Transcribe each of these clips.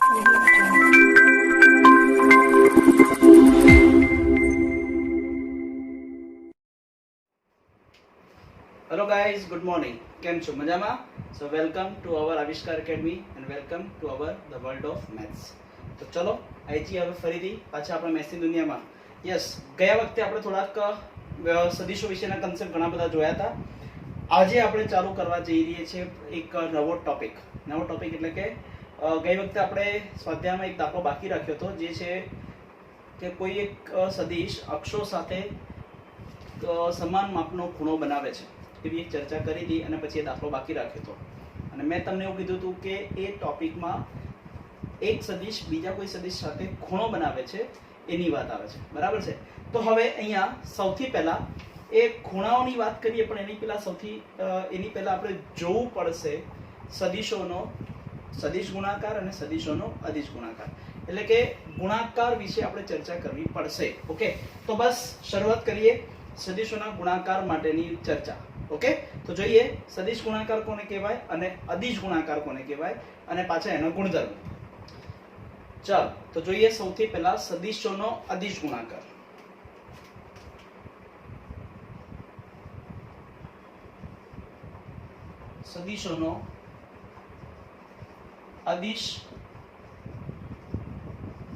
Hello guys, good morning. કેમ છો? મજામાં? સો વેલકમ ટુ અવર આવિષ્કાર academy and welcome to over the world of maths. તો ચલો આઈજી હવે ફરીથી પાછા આપણે મેથ્સની દુનિયામાં. યસ, ગયા વખતે આપણે થોડાક સદીશો વિશેના કન્સેપ્ટ ઘણા બધા જોયા હતા. આજે આપણે ચાલુ કરવા જઈ રહીએ છીએ એક નવો ટોપિક એટલે કે ગઈ વખતે આપણે સ્વાધ્યાયમાં એક દાખલો બાકી રાખ્યો હતો, જે છે કે કોઈ એક સદીશ અક્ષો સાથે સમાન માપનો ખૂણો બનાવે છે એવી એક ચર્ચા કરી હતી અને પછી એ દાખલો બાકી રાખ્યો હતો. અને મેં તમને એવું કીધું હતું કે એ ટોપિકમાં એક સદીશ બીજા કોઈ સદીશ સાથે ખૂણો બનાવે છે એની વાત આવે છે, બરાબર છે? તો હવે અહીંયા સૌથી પહેલા એ ખૂણાઓની વાત કરીએ, પણ એની પહેલા આપણે જોવું પડશે સદીશોનો સદીશ ગુણાકાર અને સદીશોનો અદિશ ગુણાકાર, એટલે કે ગુણાકાર વિશે આપણે ચર્ચા કરવી પડશે. ઓકે, તો બસ શરૂઆત કરીએ સદીશોના ગુણાકાર માટેની ચર્ચા. ઓકે, તો જોઈએ સદિશ ગુણાકાર કોને કહેવાય અને અદિશ ગુણાકાર કોને કહેવાય અને પાછા એનો ગુણધર્મ. ચાલો તો જોઈએ સૌથી પહેલા સદિશોનો અદિશ ગુણાકાર. સદિશોનો અદિશ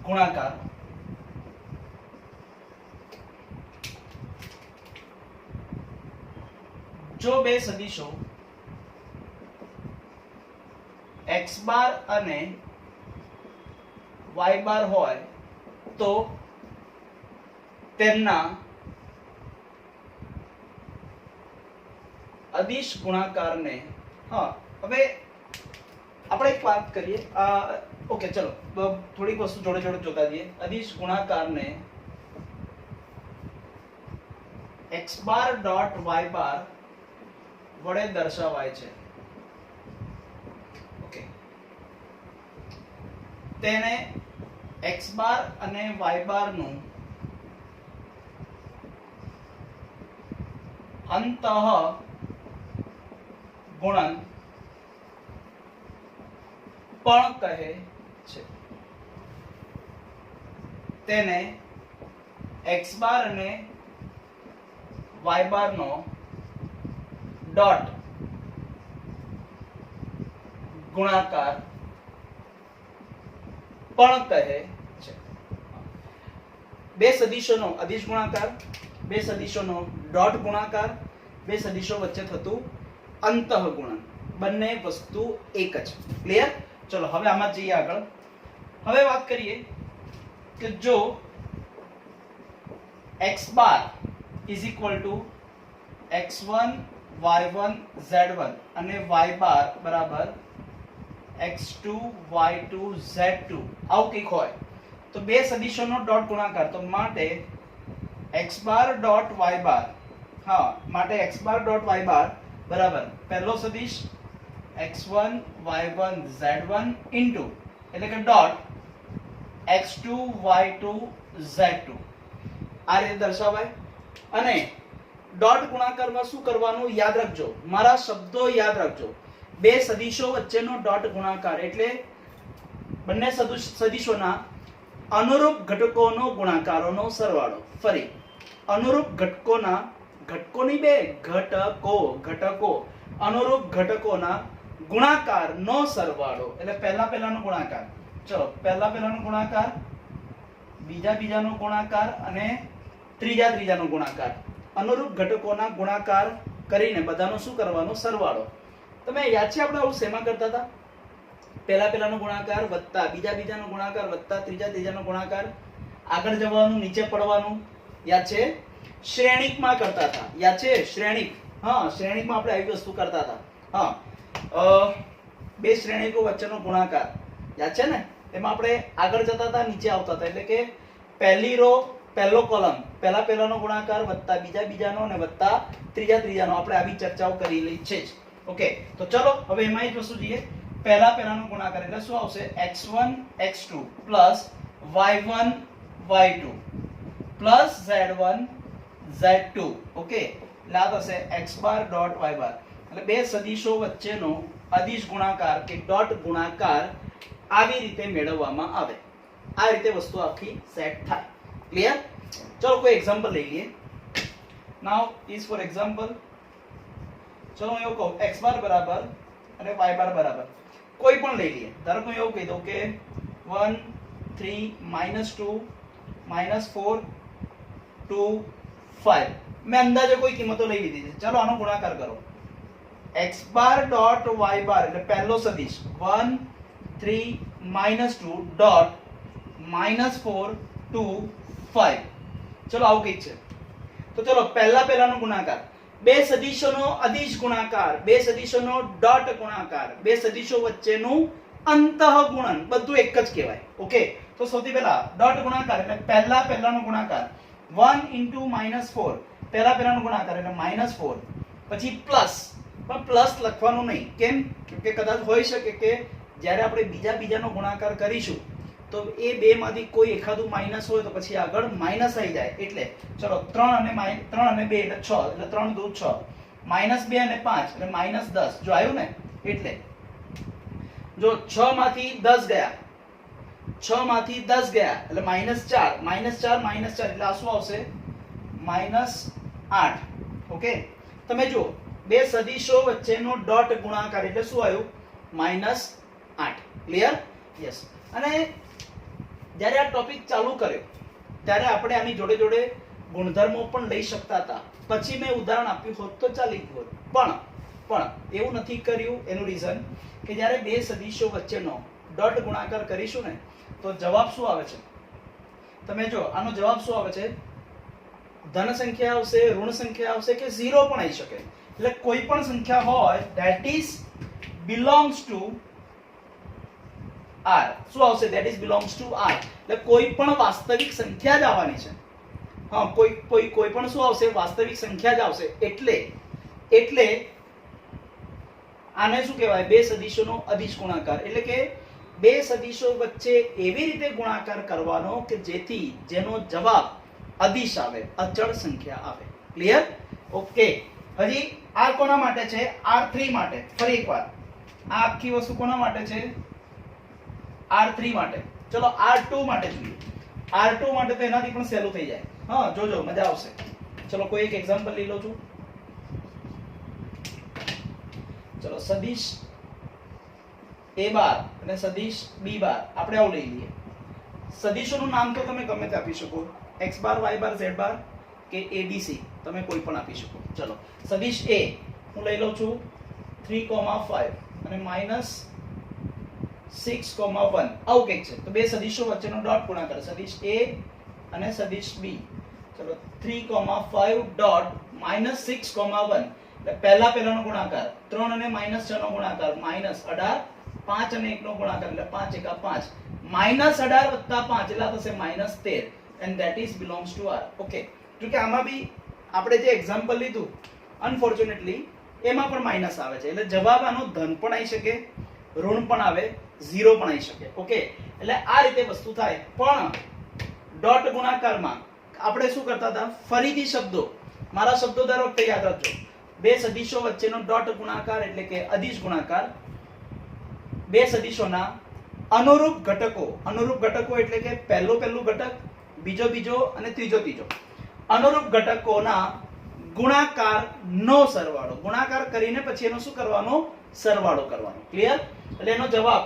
ગુણાકાર જો બે સદીશો x બાર અને y બાર હોય તો તેમના અદિશ ગુણાકારને હવે આપણે એક વાત કરીએ. ઓકે, ચલો થોડીક વસ્તુ જોડે જોડે જોતા જઈએ. અદિશ ગુણાકારને x બાર ડોટ y બાર વડે દર્શાવાય છે. ઓકે, તેને x બાર અને y બાર નું અંતઃ ગુણન પણ કહે છે. તેને x બાર અને y બાર નો ડોટ ગુણાકાર પણ કહે છે. બે સદીશોનો અદિશ ગુણાકાર, બે સદીશોનો ડોટ ગુણાકાર, બે સદીશો વચ્ચે થતું અંતઃગુણન, બંને વસ્તુ એક જ. ક્લિયર? ચલો હવે આમાં જઈએ આગળ. હવે વાત કરીએ કે જો x bar is equal two x1 y1 z1 અને y બાર બરાબર x2 y2 z2 આવું કંઈક હોય તો બે સદીશોનો ડોટ ગુણાકાર, તો માટે x બાર ડોટ y બાર માટે x બાર ડોટ y બાર બરાબર પહેલો સદીશ x1 y1 z1 ઇન્ટુ એટલે કે ડોટ x2 y2 z2 આ રીતે દર્શાવાય. અને ડોટ ગુણાકારમાં શું કરવાનું યાદ રાખજો, મારા શબ્દો યાદ રાખજો. બે સદીશો વચ્ચેનો ડોટ ગુણાકાર એટલે બંને સદીશોના અનુરૂપ ઘટકોનો ગુણાકારોનો સરવાળો. ફરી અનુરૂપ ઘટકોની બે ઘટકો અનુરૂપ ઘટકોના ગુણાકારનો સરવાળો એટલે પહેલાનો ગુણાકાર. ચલો પહેલાનો ગુણાકાર, બીજાનો ગુણાકાર અને ત્રીજાનો ગુણાકાર. અનુરૂપ ઘટકોના ગુણાકાર કરીને બધાનો શું કરવાનો? સરવાળો. તમે યાદ છે આપણે આવું શેમાં કરતા હતા? પહેલાનો ગુણાકાર વત્તા બીજાનો ગુણાકાર વત્તા ત્રીજાનો ગુણાકાર, આગળ જવાનું નીચે પડવાનું. યાદ છે? શ્રેણિકમાં કરતા હતા. યાદ છે? શ્રેણિક. શ્રેણિકમાં આપણે આવી વસ્તુ કરતા હતા. બે શ્રેણિકો વચ્ચેનો ગુણાકાર યાદ છે ને? એમાં આપણે આગળ જતા હતા, નીચે આવતા હતા. એટલે કે પહેલી રો પહેલો કોલમ પહેલાનો ગુણાકાર વત્તા બીજાનો અને વત્તા ત્રીજાનો આપણે આવી ચર્ચાઓ કરેલી છે જ. ઓકે, તો ચલો હવે એમાં એક વસ્તુ જોઈએ. પહેલાનો ગુણાકાર એટલે શું આવશે? x1 x2 plus y1 y2 plus z1 z2. Okay, એટલે આ થશે x બાર ડોટ y બાર. એટલે બે સદીશો વચ્ચેનો અદિશ ગુણાકાર કે ડોટ ગુણાકાર આવી રીતે મેળવવામાં આવે. આ રીતે વસ્તુ આખી સેટ થાય. ક્લિયર? ચલો કોઈ એક્ઝામ્પલ લઈ લઈએ. નાઉ ઇઝ ફોર એક્ઝામ્પલ, ચલો હું એવું કહું x બાર બરાબર અને y બાર બરાબર કોઈ પણ લઈ લઈએ. ધારો કે હું એવું કહી દઉં કે 1 3 -2 -4 2 5 મેં અંદાજે કોઈ કિંમતો લઈ લીધી છે. ચલો આનો ગુણાકાર કરો. x બાર ડોટ y બાર એટલે પહેલો સદિશ 1 3 -2 ડોટ -4 2 5. ચલો આવું કંઈક છે. તો ચલો પહેલાનો ગુણાકાર, બે સદિશોનો અદિશ ગુણાકાર, બે સદિશોનો ડોટ ગુણાકાર, બે સદિશો વચ્ચેનું અંતઃગુણન બધું એક જ કહેવાય. ઓકે, તો સૌથી પહેલા ડોટ ગુણાકાર એટલે પહેલાનો ગુણાકાર 1 * -4 પહેલાનો ગુણાકાર એટલે -4 પછી પ્લસ, પણ પ્લસ લખવાનું નહીં. કેમ? કે કદાચ હોઈ શકે કે જ્યારે આપણે બીજાનો ગુણાકાર કરીશું તો એ બે માંથી કોઈ એકાદું માઈનસ હોય તો પછી આગળ માઈનસ આવી જાય. એટલે ચલો 3 અને 2 એટલે 6 એટલે 3 2 6 -2 અને 5 એટલે -10. જો આવ્યું ને? એટલે જો 6 માંથી 10 ગયા, 6 માંથી 10 ગયા એટલે -4 -4 એટલે આ શું આવશે? -8. ઓકે, તમે જુઓ બે સદિશો વચ્ચેનો ડોટ ગુણાકાર એટલે શું આવ્યું? -8. ક્લિયર? યસ. અને જ્યારે આ ટોપિક ચાલુ કર્યો ત્યારે આપણે આની જોડે જોડે ગુણધર્મો પણ લઈ શકતા હતા. પછી મેં ઉદાહરણ આપ્યું હોત તો ચાલી ગયું હોત. પણ એવું નથી કર્યું. એનું રીઝન કે જ્યારે બે સદિશો વચ્ચેનો ડોટ ગુણાકાર કરીશું ને તો જવાબ શું આવે છે? તમે જો આનો જવાબ શું આવે છે? ધન સંખ્યા આવશે, ઋણ સંખ્યા આવશે કે ઝીરો પણ આવી શકે. એટલે કોઈ પણ સંખ્યા હોય that is belongs to R. શું આવશે? that is belongs to R. એટલે કોઈ પણ વાસ્તવિક સંખ્યા જ આવવાની છે. હા, કોઈ પણ શું આવશે? વાસ્તવિક સંખ્યા જ આવશે. એટલે આને શું કહેવાય? બે સદિશોનો અદિશ ગુણાકાર. એટલે કે બે સદિશો વચ્ચે એવી રીતે ગુણાકાર કરવાનો કે જેનો જવાબ અદિશ આવે, અચળ સંખ્યા આવે. ક્લિયર? ઓકે, હજી આ કોના માટે છે? R3 માટે. ફરી એકવાર આ આખી વસ્તુ કોના માટે છે? R3 માટે. ચલો R2 માટે જોઈએ. R2 માટે તો એનાથી પણ સહેલું થઈ જાય. હા, જોજો મજા આવશે. ચલો કોઈ એક એક્ઝામ્પલ લઈ લો છું. ચલો સદિશ A બાર અને સદિશ B બાર આપણે આવું લઈ લઈએ. સદિશોનું નામ તો તમે ગમે તે આપી શકો, x બાર y બાર z બાર કે abc તમે કોઈ પણ આપી શકો. ચલો સદિશ A હું લઈ લઉં છું 3,5 અને -6,1 આવું કંઈક છે. તો બે સદિશો વચ્ચેનો ડોટ ગુણાકાર સદિશ A અને સદિશ B. ચલો 3,5 ડોટ -6,1 એટલે પહેલાનો ગુણાકાર 3 અને -6 નો ગુણાકાર -18 5 અને 1 નો ગુણાકાર એટલે 5 એકા 5 -18 વત્તા 5 એટલે થશે -13 and that is belongs to R. Okay, જો કે આમાં બી આપણે જે એક્ઝામ્પલ લીધું અનફોર્ચ્યુનેટલી એમાં પણ માઈનસ આવે છે. એટલે જવાબ આનો ધન પણ આવી શકે, ઋણ પણ આવે, ઝીરો પણ આવી શકે. ઓકે, એટલે આ રીતે વસ્તુ થાય. પણ ડોટ ગુણાકારમાં આપણે શું કરતા હતા? ફરીથી શબ્દો, મારા શબ્દો દર વખતે યાદ રાખજો. બે સદિશો વચ્ચેનો ડોટ ગુણાકાર એટલે કે અદિશ ગુણાકાર, બે સદિશોના અનુરૂપ ઘટકો એટલે કે પહેલું ઘટક, બીજો અને ત્રીજો અનુરૂપ ઘટકોના ગુણાકારનો સરવાળો. ગુણાકાર કરીને પછી એનો શું કરવાનો? સરવાળો કરવાનો. ક્લિયર? એટલે એનો જવાબ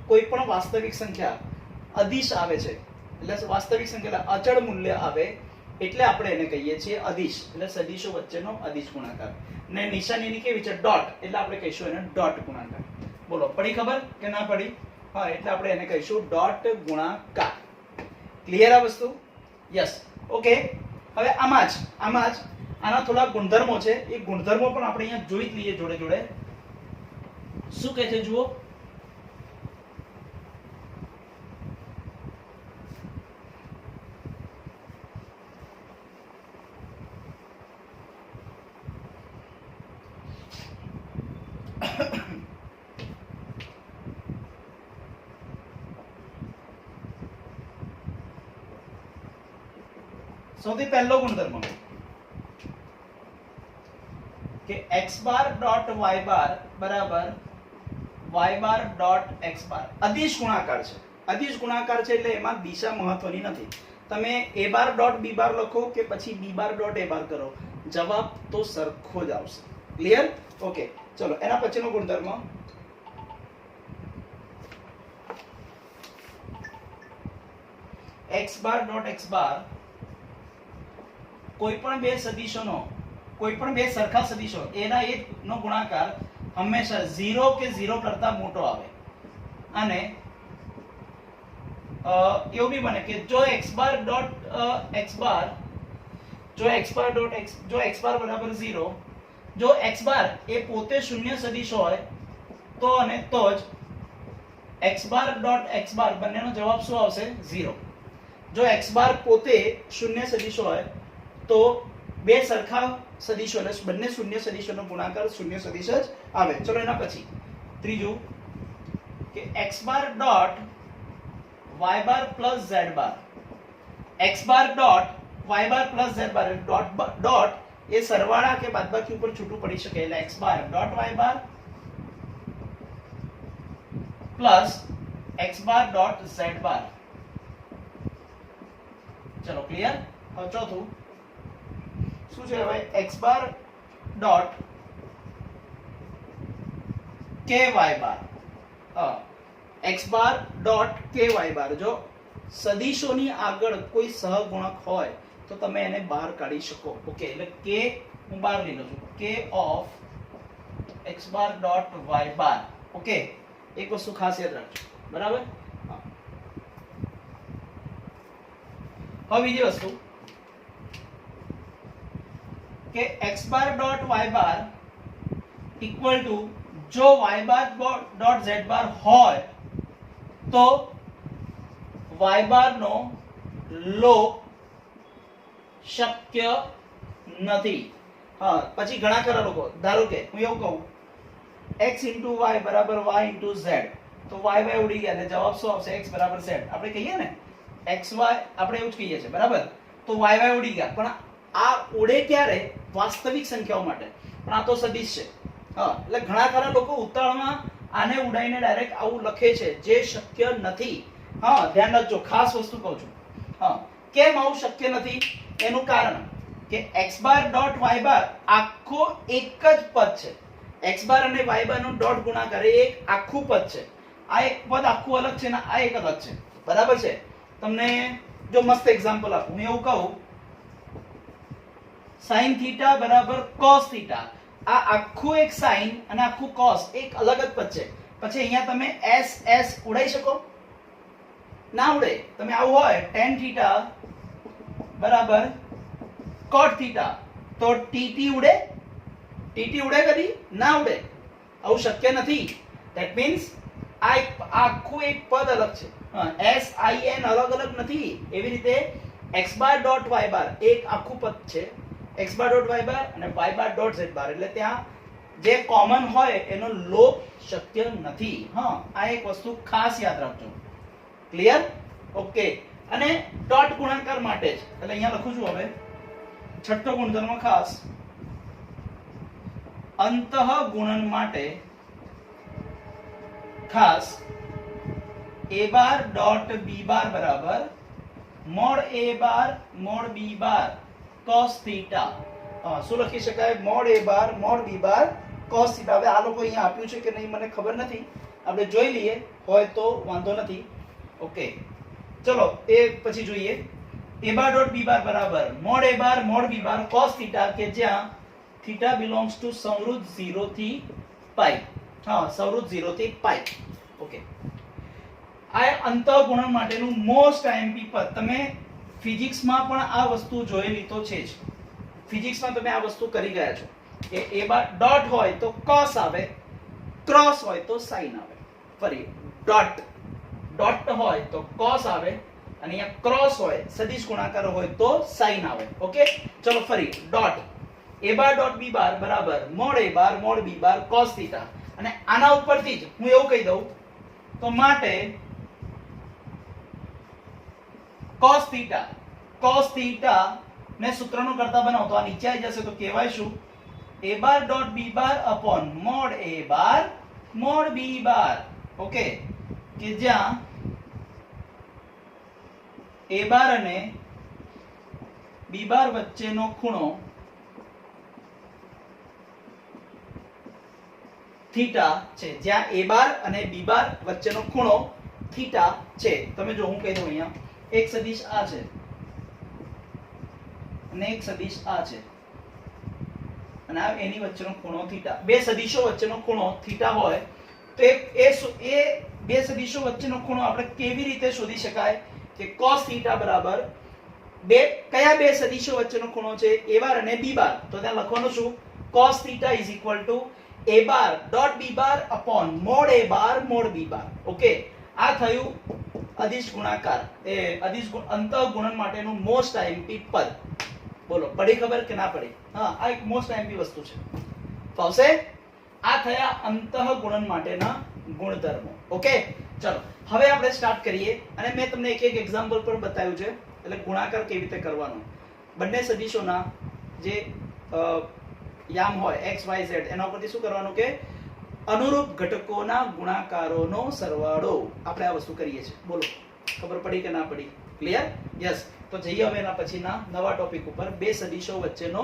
કોઈ પણ વાસ્તવિક સંખ્યા અદિશ આવે છે એટલે વાસ્તવિક સંખ્યા અચળ મૂલ્ય આવે એટલે આપણે એને કહીએ છીએ અદિશ. એટલે સદિશો વચ્ચેનો અદિશ ગુણાકાર. ને નિશાની એની કેવી છે? ડોટ. એટલે આપણે કહીશું એને ડોટ ગુણાકાર. બોલો, પડી ખબર કે ના પડી? હા, એટલે આપણે એને કહીશું ડોટ ગુણાકાર. ક્લિયર આ વસ્તુ? યસ. ઓકે, હવે આમાં જ આના થોડા ગુણધર્મો છે. એ ગુણધર્મો પણ આપણે અહીંયા જોઈ જ લઈએ જોડે જોડે. શું કહે છે જુઓ. સૌથી પહેલો ગુણધર્મ કે x બાર ડોટ y બાર બરાબર y બાર ડોટ x બાર અદિશ ગુણાકાર છે. અદિશ ગુણાકાર છે એટલે એમાં દિશા મહત્વની નથી. તમે a બાર ડોટ b બાર લખો કે પછી b બાર ડોટ a બાર કરો, જવાબ તો સરખો જ આવશે. ક્લિયર? ઓકે, ચલો એના પછીનો ગુણધર્મ x બાર ડોટ x બાર કોઈ પણ બે સદિશોનો, કોઈ પણ બે સરખા સદિશો એના એક નો ગુણાકાર હંમેશા 0 કે 0 કરતા મોટો આવે. અને એવું બી બને કે જો x બાર ડોટ x બાર બરાબર 0, જો x બાર એ પોતે શૂન્ય સદિશ હોય તો અને તો જ x બાર ડોટ x બાર બંનેનો જવાબ શું આવશે? 0. જો x બાર પોતે શૂન્ય સદિશ હોય તો બે સરખા સદિશો એટલે બંને શૂન્ય સદિશોનો ગુણાકાર શૂન્ય સદિશ જ આવે. ચલો એના પછી ત્રીજું કે x બાર ડોટ y બાર પ્લસ z બાર. x બાર ડોટ y બાર પ્લસ z બાર ડોટ એ સરવાળા કે બાદબાકી ઉપર છૂટું પડી શકે એટલે x બાર ડોટ y બાર પ્લસ x બાર ડોટ z બાર. ચલો ક્લિયર? હવે ચોથું શું છે? હવે x બાર ડોટ ky બાર. x બાર ડોટ ky બાર જો સદિશોની આગળ કોઈ સહગુણક હોય તો તમે એને બહાર કાઢી શકો. ઓકે, એટલે k હું બહાર લઈ લઉં છું, k of x bar dot y bar. Okay, એક વસ્તુ ખાસ યાદ રાખજો. બરાબર? હવે બીજી વસ્તુ કે x bar dot y bar equal to જો y બાર ડોટ z બાર હોય તો y બાર નો લોપ શક્ય નથી. હા, પછી ઘણા ખરા લોકો, ધારો કે હું એવું કહું x into y બરાબર y into z, તો y ઉડી ગયા એટલે જવાબ શું આવશે? x બરાબર z. આપણે કહીએ ને xy, આપણે એવું જ કહીએ છીએ. બરાબર? તો y ઉડી ગયા, પણ આ ઉડે ક્યારે? વાસ્તવિક સંખ્યાઓ માટે. પણ આ તો સદિશ છે. હા, એટલે ઘણા ખરા લોકો ઉતાવળમાં આને ઉડાઈને ડાયરેક્ટ આવું લખે છે, જે શક્ય નથી. હા, ધ્યાન રાખજો, ખાસ વસ્તુ કહું છું. હા, કેમ આવું શક્ય નથી? એનું કારણ કે x બાર ડોટ y બાર આખો એક જ પદ છે. x બાર અને y બાર નો ડોટ ગુણાકાર એ એક આખું પદ છે. આ એક પદ આખું અલગ છે ને આ એક અલગ છે. બરાબર છે? તમને જો મસ્ત એક્ઝામ્પલ આપું, હું એવું કહું sin થીટા બરાબર cos થીટા. આ આખું એક sin અને આખું cos એક અલગ જ પદ છે. પછી અહીંયા તમે s ઉડાઈ શકો? ના ઉડે. તમે આવું હોય tan થીટા બરાબર cot થીટા તો tt ઉડે? tt ઉડે કદી? ના ઉડે. આવું શક્ય નથી. ધેટ મીન્સ આ આખું એક પદ અલગ છે. sin અલગ અલગ નથી. એવી રીતે x બાર ડોટ y બાર એક આખું પદ છે. x બાર ડોટ y બાર અને y બાર ડોટ z બાર, એટલે ત્યાં જે કોમન હોય એનો લોપ શક્ય નથી. હા, આ એક વસ્તુ ખાસ યાદ રાખજો. ક્લિયર? ઓકે, અને ડોટ ગુણાકાર માટે જ એટલે અહીંયા લખું છું. હવે છઠ્ઠો ગુણધર્મ ખાસ અંતઃગુણન માટે ખાસ a બાર ડોટ b બાર બરાબર mode a bar mod b bar cos theta. શું લખી શકાય? Mode a bar mod b bar cos theta. હવે આ લોકો અહીંયા આપ્યું છે કે નહીં મને ખબર નથી, આપણે જોઈ લઈએ, હોય તો વાંધો નથી. ઓકે, ચલો એ પછી જોઈએ. a બાર ડોટ b બાર બરાબર mode a bar mod b bar cos theta, કે જ્યાં થીટા બિલોંગ્સ ટુ સંવૃત 0 થી પાઈ. હા, સંવૃત 0 થી પાઈ. ઓકે, આ અંતઃગુણન માટેનું મોસ્ટ આઈએમપી પદ. તમે ફિઝિક્સમાં પણ આ વસ્તુ જોયેલી તો છે જ. ફિઝિક્સમાં તમે આ વસ્તુ કરી ગયા છો કે a બાર ડોટ હોય તો cos આવે, ક્રોસ હોય તો sin આવે. ફરી ડોટ હોય તો cos આવે અને અહીંયા ક્રોસ હોય સદિશ ગુણાકાર હોય તો sin આવે. ઓકે, ચલો ફરી dot a bar dot b બાર બરાબર mode a bar mod b bar cos theta. અને આના ઉપરથી જ હું એવું કહી દઉં તો માટે cos થીટા ને સૂત્રનું કરતા બનાવો તો આ નીચે આવી જશે. તો કહેવાય શું? a bar dot b bar upon mod a bar mod b bar. Okay, કે જ્યાં એ બાર અને બી બાર વચ્ચેનો ખૂણો થીટા છે. જ્યાં એ બાર અને બી બાર વચ્ચેનો ખૂણો થીટા છે. તમે જો હું કહી દઉં અહીંયા એક સદિશ આ છે અને એક સદિશ આ છે અને આ એની વચ્ચેનો ખૂણો થીટા. બે સદિશો વચ્ચેનો ખૂણો થીટા હોય તો એ બે સદિશો વચ્ચેનો ખૂણો આપણે કેવી રીતે શોધી શકાય કે cos થીટા બરાબર કયા બે સદિશો વચ્ચેનો ખૂણો છે? a બાર અને b બાર. તો ત્યાં લખવાનું શું? cos theta is equal two a bar dot b bar upon mod a bar mod b bar. Okay, આ થયું અદિશ ગુણાકાર, એ અદિશ અંતઃગુણન માટેનું મોસ્ટ આઈએમપી પદ. બોલો, પડી ખબર કે ના પડી? હા, આ એક મોસ્ટ આઈએમપી વસ્તુ છે. ફાવશે? આ થયા અંતઃગુણન માટેના ગુણધર્મો. ઓકે, ચલો હવે આપણે સ્ટાર્ટ કરીએ અને મેં તમને એક એક એક્ઝામ્પલ પર બતાવ્યું છે, એટલે ગુણાકાર કેવી રીતે કરવાનો. બંને સદિશોના જે યામ હોય x y z એના ઉપરથી શું કરવાનું કે અનુરૂપ ઘટકોના ગુણાકારોનો સરવાળો આપણે આ વસ્તુ કરીએ છીએ. બોલો, ખબર પડી કે ના પડી? ક્લિયર? યસ. તો જઈએ હવે એના પછીના નવા ટોપિક ઉપર, બે સદિશો વચ્ચેનો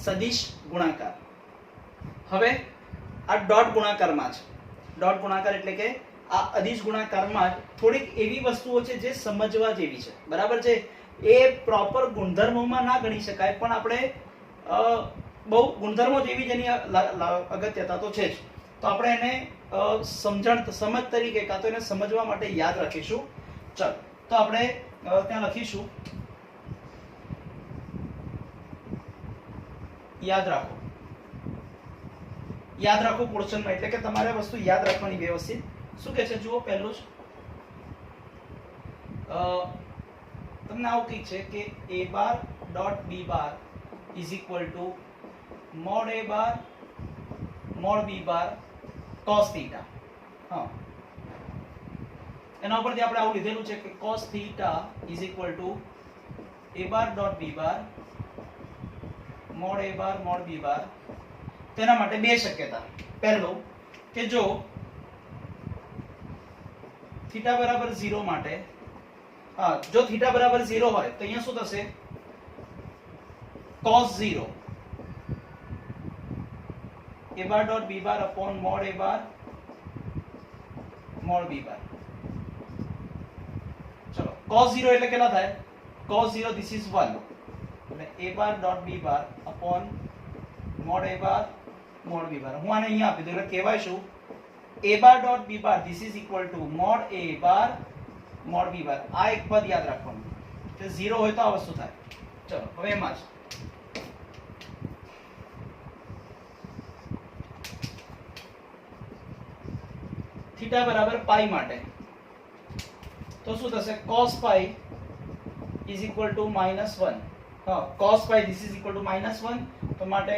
સદિશ ગુણાકાર. હવે આ ડોટ ગુણાકારમાં છે. ડોટ ગુણાકાર એટલે કે આ અદિશ ગુણાકારમાં થોડીક એવી વસ્તુઓ છે જે સમજવા જેવી છે. બરાબર છે? એ પ્રોપર ગુણધર્મોમાં ના ગણી શકાય, પણ આપણે બહુ ગુણધર્મો જેવી જેની અગત્યતા તો છે જ. તો આપણે એને સમજ તરીકે કાં તો એને સમજવા માટે યાદ રાખીશું. ચલો, તો આપણે ત્યાં લખીશું યાદ રાખો. યાદ રાખો પોર્શનમાં, એટલે કે તમારે વસ્તુ યાદ રાખવાની વ્યવસ્થિત. શું કહે છે જુઓ, પહેલું જ તમને આવું કંઈક છે કે a bar dot b bar is equal to mod a bar mod b bar cos theta. હા, એના ઉપરથી આપણે આવું લીધેલું છે કે cos theta is equal two a bar dot b bar mode a bar mod b બાર. તેના માટે બે શક્યતા. પહેલું કે જો થીટા બરાબર 0 માટે, હા, જો થીટા બરાબર 0 હોય તો અહીંયા શું થશે? cos 0 a bar dot b bar upon mod a bar mod b બાર. ચલો, cos 0 એટલે કેટલા થાય? cos 0 this is 1 એટલે a bar dot b bar upon mod a bar mod b બાર. હું આને અહીંયા આપી દઉં એટલે કહેવાય શું? a bar dot b bar this is equal to mode a bar mod b બાર. આ એક પદ યાદ રાખવાનું કે 0 હોય તો આ વસ્તુ થાય. ચલો, હવે એમાં જ થીટા બરાબર પાઈ માટે તો શું થશે? cos pi is equal to -1. હા, cos pi this is equal to -1. તો માટે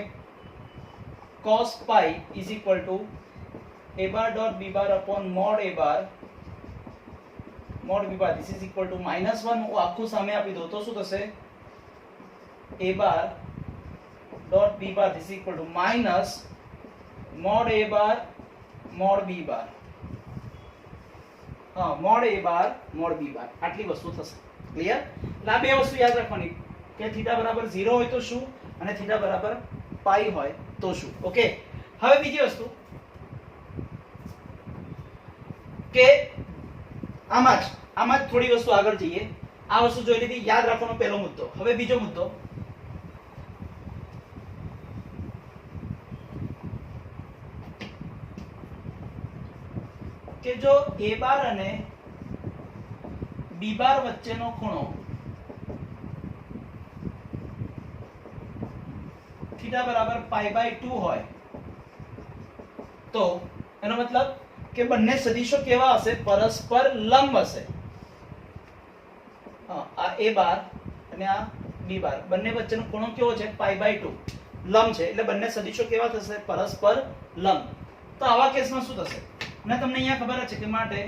cos pi is equal to a bar dot b bar upon mod a bar mod b bar this is equal to -1. હું આખું સામે આપી દઉં તો શું થશે? a bar dot b bar this is equal to minus mode a bar mod b બાર. હા, mode a bar mod b બાર. આટલી વસ્તુ થશે. ક્લિયર? એટલે આ બે વસ્તુ યાદ રાખવાની કે થીટા બરાબર 0 હોય તો શું અને થીટા બરાબર પાઈ હોય તો શું. ઓકે, હવે બીજી વસ્તુ કે આમાં જ થોડી વસ્તુ આગળ જઈએ. આ વસ્તુ જોઈ લીધી, યાદ રાખવાનો પહેલો મુદ્દો. હવે બીજો મુદ્દો કે જો a બાર અને b બાર વચ્ચેનો ખૂણો થીટા બરાબર પાઈ બાય 2 હોય તો એનો મતલબ કે બંને સદિશો કેવા હશે? પરસ્પર લંબ હશે. હા, આ a બાર અને આ b બાર બંને વચ્ચેનો ખૂણો કેવો છે? પાઈ બાય 2 લંબ છે. એટલે બંને સદિશો કેવા થશે? પરસ્પર લંબ. તો આવા કેસમાં શું થશે? અને તમને અહીંયા ખબર છે કે માટે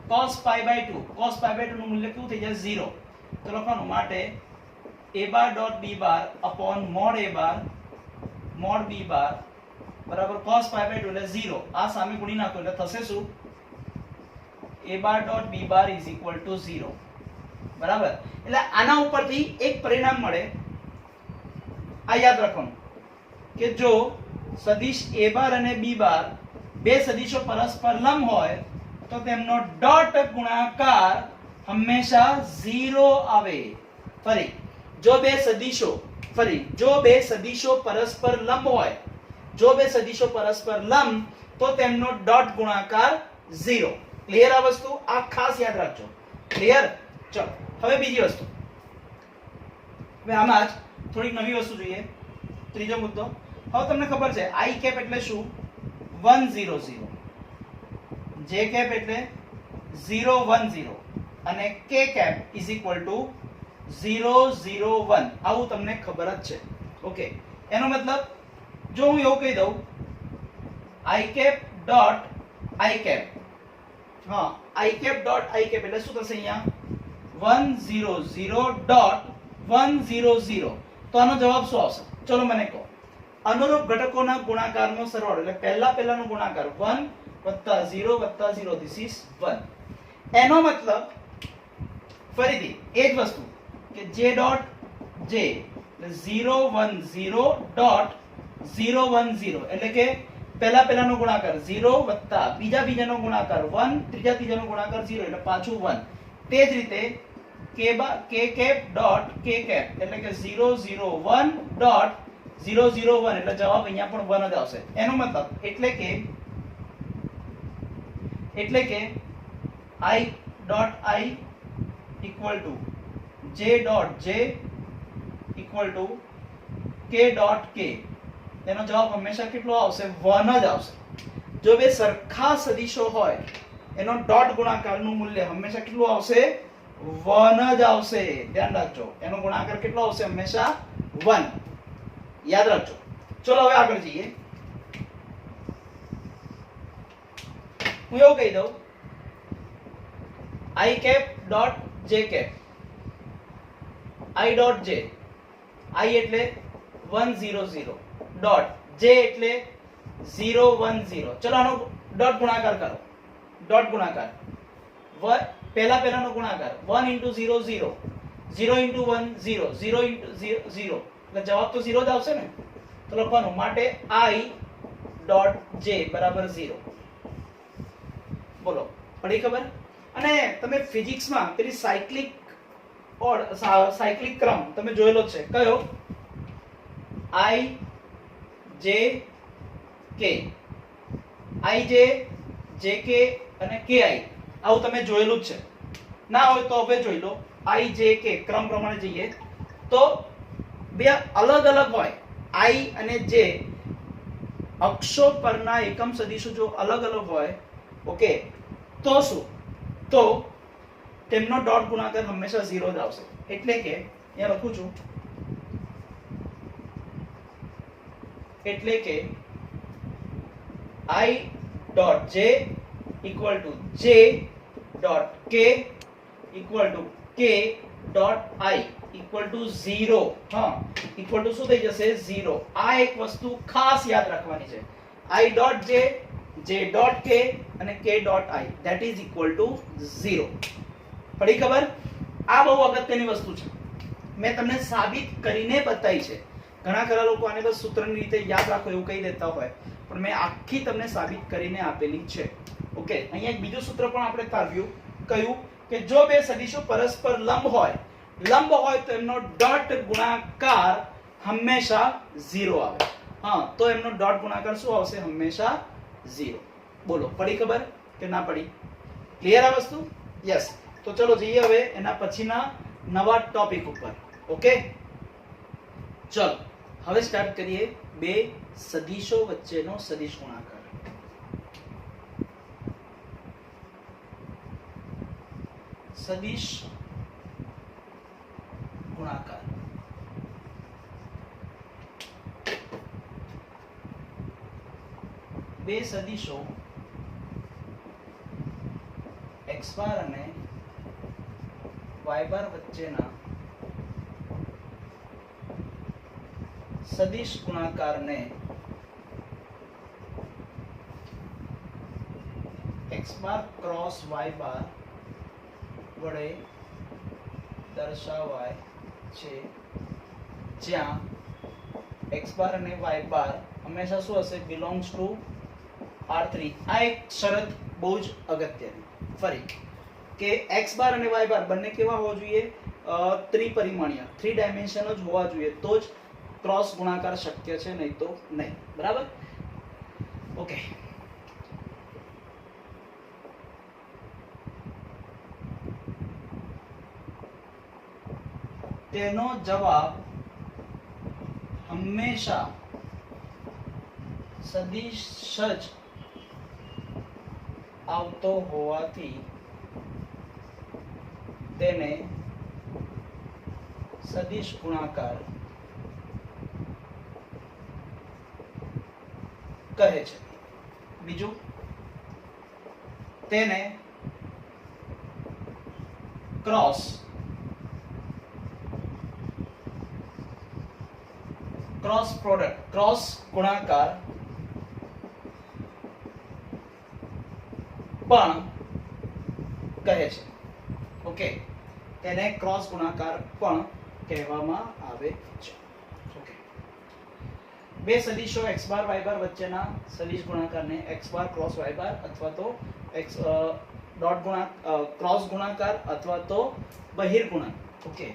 cos પાઈ બાય 2 નું મૂલ્ય કેવું થઈ જાય? 0. તો લખવાનું માટે a bar dot b bar upon mod a bar mod b બાર બરાબર cos pi by 2 એટલે 0. આ સામે ગુણી નાખો એટલે થશે શું? a bar dot b bar is equal to 0. બરાબર. એટલે આના ઉપરથી એક પરિણામ મળે. આ યાદ રાખવાનું કે જો સદિશ a bar અને b bar બે સદિશો પરસ્પર લંબ હોય તો તેમનો ડોટ ગુણાકાર હંમેશા 0 આવે. ફરી જો બે સદિશો પરસ્પર લંબ હોય, જો બે સદિશો પરસ્પર લંબ તો તેમનો ડોટ ગુણાકાર 0. ક્લિયર? આ વસ્તુ આ ખાસ યાદ રાખજો. ક્લિયર? ચલો હવે બીજી વસ્તુ. હવે આમાં જ થોડીક નવી વસ્તુ જોઈએ. ત્રીજો મુદ્દો. હવે તમને ખબર છે i કેપ એટલે શું? 100. j કેપ એટલે 010 અને k cap is equal to 001. આવું તમને ખબર જ છે. ઓકે, એનો મતલબ જો હું એવું કહી દઉં i cap dot i cap, હા i cap dot i cap એટલે શું થશે? અહીંયા 100 ડોટ 100. તો આનો જવાબ શું આવશે? ચલો મને કહો. અનુરૂપ ઘટકોના ગુણાકારનો સરવાળો એટલે પહેલાનો ગુણાકાર 1 + 0 + 0 ધીસ ઇઝ 1. એનો મતલબ ફરીથી એ જ વસ્તુ કે j ડોટ j એટલે 010 ડોટ 010 એટલે કે પહેલાનો ગુણાકાર 0 વત્તા બીજાનો ગુણાકાર 1, ત્રીજાનો ગુણાકાર 0 એટલે પાછું 1. તે જ રીતે k cap dot k cap એટલે કે 001 ડોટ 001 એટલે જવાબ અહીંયા પણ 1 જ આવશે. એનો મતલબ એટલે કે i dot i equal to j dot j equal to k dot k. તેનો જવાબ હંમેશા કેટલો આવશે? 1 જ આવશે. જો બે સરખા સદિશો હોય એનો ડોટ ગુણાકારનું મૂલ્ય હંમેશા કેટલું આવશે? 1 જ આવશે. ધ્યાન રાખજો, એનો ગુણાકાર કેટલો આવશે? હંમેશા 1. યાદ રાખજો. ચલો હવે આગળ જઈએ. હું એવું કહી દઉં i cap dot j cap, i dot j, i એટલે 100 ડોટ j એટલે 010. ચલો આનો ડોટ ગુણાકાર કરો. ડોટ ગુણાકાર પહેલાનો ગુણાકાર 1 * 0 0, 0 * 1 0, 0 * 0 એટલે જવાબ તો 0 જ આવશે ને. તો લખવાનું માટે i ડોટ j બરાબર 0. બોલો, પડી ખબર? અને તમે ફિઝિક્સમાં પેલી સાયક્લિક ક્રમ તમે જોયેલો છે. કયો? i j k, i j j k અને ki. આવું તમે જોયેલું જ છે. ના હોય તો હવે જોઈ લો. i j k ક્રમ પ્રમાણે જઈએ તો બે અલગ હોય. i અને j અક્ષો પરના એકમ સદિશો જો અલગ હોય, ઓકે, તો શું? તો તેમનો ડોટ ગુણાકાર હંમેશા 0 જ આવશે. એટલે કે અહીંયા લખું છું, એટલે કે i dot j equal to j dot k equal to k dot i equal to 0. હા, ઇક્વલ ટુ શું થઈ જશે? 0. આ એક વસ્તુ ખાસ યાદ રાખવાની છે. i dot j, j dot k અને k dot i that is equal two 0. પડી ખબર? આ બહુ અગત્યની વસ્તુ છે. મેં તમને સાબિત કરીને બતાવી છે. ઘણા ખરા લોકો આને બસ સૂત્રની રીતે યાદ રાખો એવું કહી દેતા હોય, પણ મેં આખી તમને સાબિત કરીને આપેલી છે. ઓકે, અહીંયા એક બીજું સૂત્ર પણ આપણે તારવ્યું. કયું? કે જો બે સદિશો પરસ્પર લંબ હોય તો એમનો ડોટ ગુણાકાર હંમેશા 0 આવે. હા, તો એમનો ડોટ ગુણાકાર શું આવશે? હંમેશા 0. બોલો, પડી ખબર કે ના પડી? ક્લિયર આ વસ્તુ? યસ. તો ચલો જઈએ હવે એના પછીના નવા ટોપિક ઉપર. ઓકે, ચલો હવે સ્ટાર્ટ કરીએ બે સદિશો વચ્ચેનો સદિશ ગુણાકાર. સદિશ ગુણાકાર. બે સદિશો x બાર અને y બાર વચ્ચેના સદિશ ગુણાકારને x બાર ક્રોસ y બાર વડે દર્શાવાય છે, જ્યાં x બાર અને y બાર હંમેશા શું હશે? Belongs to R3. આ એક શરત બહુ જ અગત્યની ફરી કે x બાર અને y બાર બંને કેવા હોવા જોઈએ? ત્રિપરિમાણીય, 3 ડાયમેન્શન જ હોવા જોઈએ, તો જ ક્રોસ ગુણાકાર શક્ય છે, નહીં તો નહીં. બરાબર? ઓકે. તેનો જવાબ હંમેશા સદિશ જ આવતો હોવાથી તેને સદિશ ગુણાકાર કહે છે. બીજું, તેને ક્રોસ પ્રોડક્ટ, ક્રોસ ગુણાકાર પણ કહે છે. ઓકે, તેને ક્રોસ ગુણાકાર પણ કહેવામાં આવે છે. ઓકે, બે સદિશો x બાર y બાર વચ્ચેના સદિશ ગુણાકારને x બાર ક્રોસ y બાર અથવા તો x ડોટ ક્રોસ ગુણાકાર અથવા તો બહિર્ગુણન. Okay,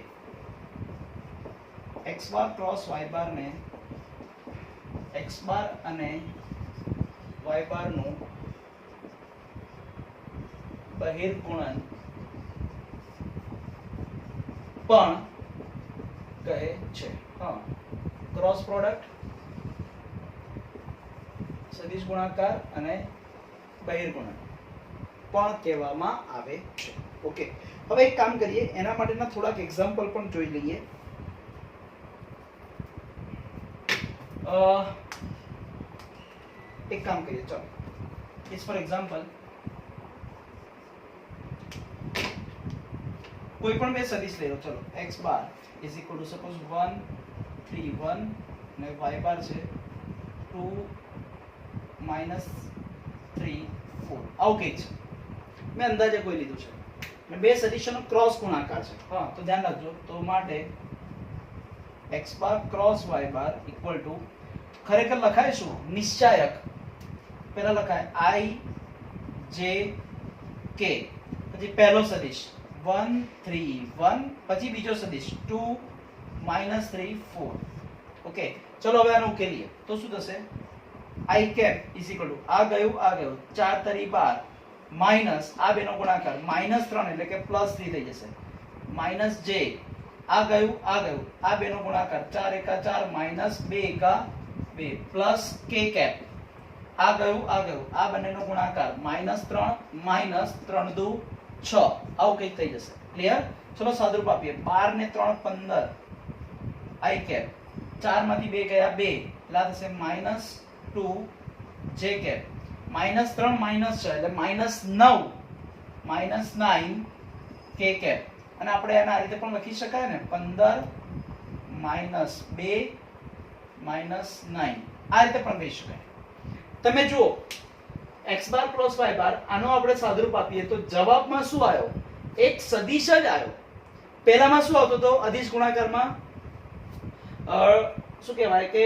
x bar cross y બાર ને x બાર અને y બાર નું બહિર્ગુણન પણ કહે છે. હા, ક્રોસ પ્રોડક્ટ, સદિશ ગુણાકાર અને બહિર્ગુણન પણ કહેવામાં આવે છે. ઓકે, હવે એક કામ કરીએ, એના માટેના થોડાક એક્ઝામ્પલ પણ જોઈ લઈએ. એક કામ કરીએ, ચલો. ઇટ્સ ફોર એક્ઝામ્પલ, કોઈ પણ બે સદિશ લઈ લો. ચલો, x bar is equal two suppose 1 3 1 અને y બાર છે 2 -3 4. આવું કંઈક છે, મેં અંદાજે કોઈ લીધું છે અને બે સદિશોનો ક્રોસ ગુણાકાર છે. હા, તો ધ્યાન રાખજો. તો માટે x bar cross y bar equal to, ખરેખર લખાય શું? નિશ્ચાયક. પહેલા લખાય i j k, પછી પહેલો સદિશ 1 3 1, પછી બીજો સદિશ 2 -3 4. ઓકે, ચલો હવે આનો ઉકેલીએ. તો શું થશે? i cap is equal to, આ ગયું 4 તરી 12 માઈનસ આ બેનો ગુણાકાર -3 એટલે કે +3 થઈ જશે, માઈનસ j, આ ગયું આ બેનો ગુણાકાર 4 એકા 4 -2 એકા 2 પ્લસ k કેપ, આ ગયું આ બંનેનો ગુણાકાર -3 3 દુ 6, આવું કંઈક થઈ જશે. ક્લિયર? ચલો સાદુરૂપ આપીએ. 12 ને 3 15, i કેપ 4 માંથી 2 ગયા 2 એટલે આ થશે -2 j કેપ, -3 -6 એટલે -9 k કેપ. અને આપણે એને આ રીતે પણ લખી શકાય ને, 15 -2 -9, આ રીતે પણ કહી શકાય. તમે જુઓ, x બાર ક્રોસ y બાર, આનો આપણે સાદુરૂપ આપીએ તો જવાબમાં શું આવ્યો? એક સદિશ જ આવ્યો. પહેલામાં શું આવતો હતો? અદિશ ગુણાકારમાં શું કહેવાય કે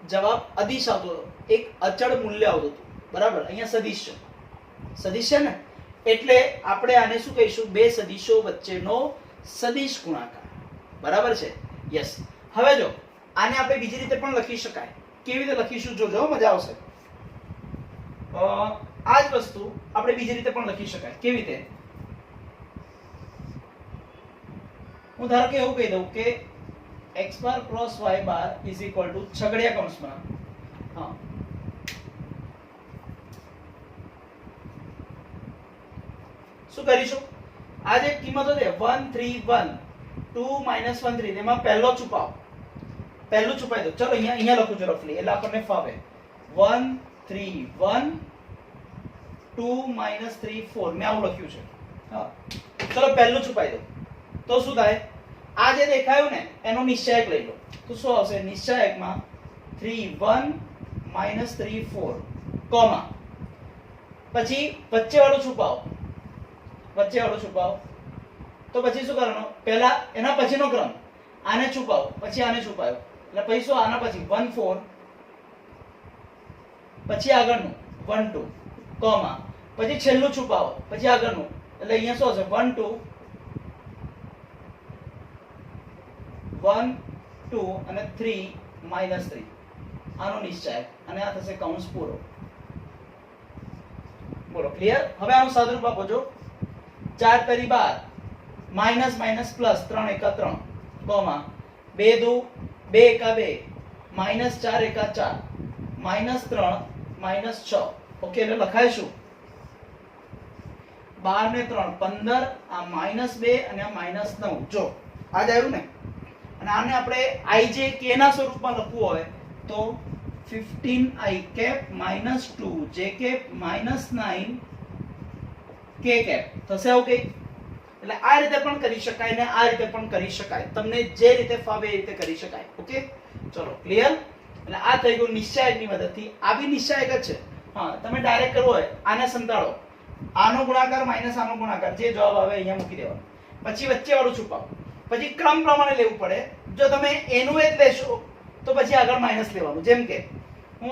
જવાબ અદિશ આવતો હતો, એક અચળ મૂલ્ય આવતું હતું. બરાબર? અહીંયા સદિશ છે ને, એટલે આપણે આને શું કહીશું? બે સદિશો વચ્ચેનો સદિશ ગુણાકાર. બરાબર છે? યસ. હવે જો આને આપણે બીજી રીતે પણ લખી શકાય. કેવી રીતે લખીશું? જોજો, મજા આવશે. આ જ વસ્તુ આપણે બીજી રીતે પણ લખી શકાય. કેવી રીતે? હું ધારો કે એવું કહી દઉં કે x bar cross y bar is equal to છગડિયા કૌંસમાં, હા, શું કરીશું? આ જે કિંમતો છે 1 3 1 2 -1 3, તેમાં પહેલો છુપાવો, પહેલું છુપાઈ દો. ચલો અહીંયા લખું છું રફલી, એટલે આપણને ફાવે. 1 3 1 2 -3 4, મેં આવું લખ્યું છે. હા, ચલો પહેલું છુપાઈ દો. તો શું થાય? આ જે દેખાયું ને એનો નિશ્ચાયક લઈ લો. તો શું આવશે? નિશ્ચાયકમાં 3 1 -3 4, કોમા પછી વચ્ચેવાળું છુપાવો તો પછી શું કરવાનું, પહેલા એના પછીનો ક્રમ, આને છુપાવો પછી આને છુપાયો એટલે પછી શું, આના પછી 1 4 પછી આગળનું 1 2 કોમા પછી છેલ્લું છુપાવો પછી આગળનું એટલે અહીંયા શું હશે 1 2 1 2 અને 3 -3 આનો નિશ્ચય અને આ થશે કૌંસ પૂરો. બોલો ક્લિયર? હવે આનું સાદુરૂપ આપો જો 4 તરી 12 માઇનસ માઇનસ પ્લસ 3 એકા 3 કોમા 2 2 2 એકા 2 માઇનસ 4 એકા 4 માઇનસ 3 માઇનસ 6. ઓકે એટલે લખાય શું 12 ને 3 15 આ -2 અને આ -9 જો આ જ આવ્યું ને. અને આને આપણે ij k ના સ્વરૂપમાં લખવું હોય તો 15i cap -2 j cap -9 k cap થશે. ઓકે એટલે આ રીતે પણ કરી શકાય ને આ રીતે પણ કરી શકાય, તમને જે રીતે ફાવે એ રીતે કરી શકાય. ઓકે ચલો ક્લિયર? એટલે આ થઈ ગયું નિશ્ચયકની મદદથી. આ બી નિશ્ચયક જ છે. હા તમે ડાયરેક્ટ કરવો હોય આને સંતાડો, આનો ગુણાકાર માઈનસ આનો ગુણાકાર, જે જવાબ આવે અહીંયા મૂકી દેવાનો, પછી વચ્ચે વાળું છુપાવો, પછી ક્રમ પ્રમાણે લેવું પડે. જો તમે એનું એ જ લેશો તો પછી આગળ માઈનસ લેવાનું. જેમ કે હું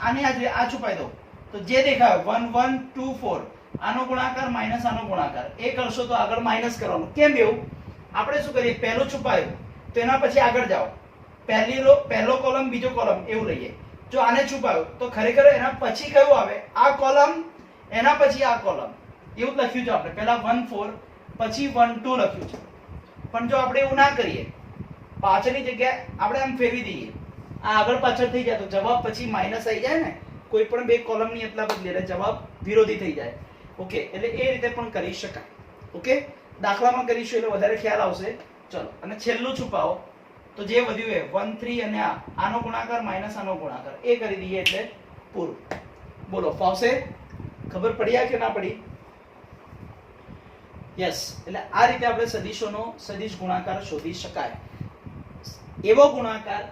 આની આ છુપાઈ દઉં તો જે દેખાય 1 1 2 4 આનો ગુણાકાર માઈનસ આનો ગુણાકાર એ કરશો તો આગળ માઈનસ કરવાનું. કેમ એવું? આપણે શું કરીએ, પહેલું છુપાયું તો એના પછી આગળ જાઓ, પહેલી રો પહેલો કોલમ બીજો કોલમ એવું લઈએ. જો આને છુપાયું તો ખરેખર એના પછી કયું આવે, આ કોલમ એના પછી આ કોલમ એવું લખ્યું છે આપણે. પહેલા 1 4 પછી 1 2 લખ્યું છે. પણ જો આપણે એવું ના કરીએ, પાછળની જગ્યાએ આપણે આમ ફેરવી દઈએ, આ આગળ પાછળ થઈ જાય તો જવાબ પછી માઈનસ આવી જાય ને. કોઈ પણ બે કોલમની એટલા બદલી એટલે જવાબ વિરોધી થઈ જાય. ઓકે એટલે એ રીતે પણ કરી શકાય. ઓકે દાખલામાં કરીશું એટલે વધારે ખ્યાલ આવશે. ચલો અને છેલ્લું છુપાવો તો જે વધ્યું એ 1 3 અને આનો ગુણાકાર માઈનસ આનો ગુણાકાર એ કરી દઈએ એટલે પૂરું. બોલો ફાવશે? ખબર પડ્યા કે ના પડી? યસ. એટલે આ રીતે આપણે સદિશોનો સદિશ ગુણાકાર શોધી શકાય. એવો ગુણાકાર,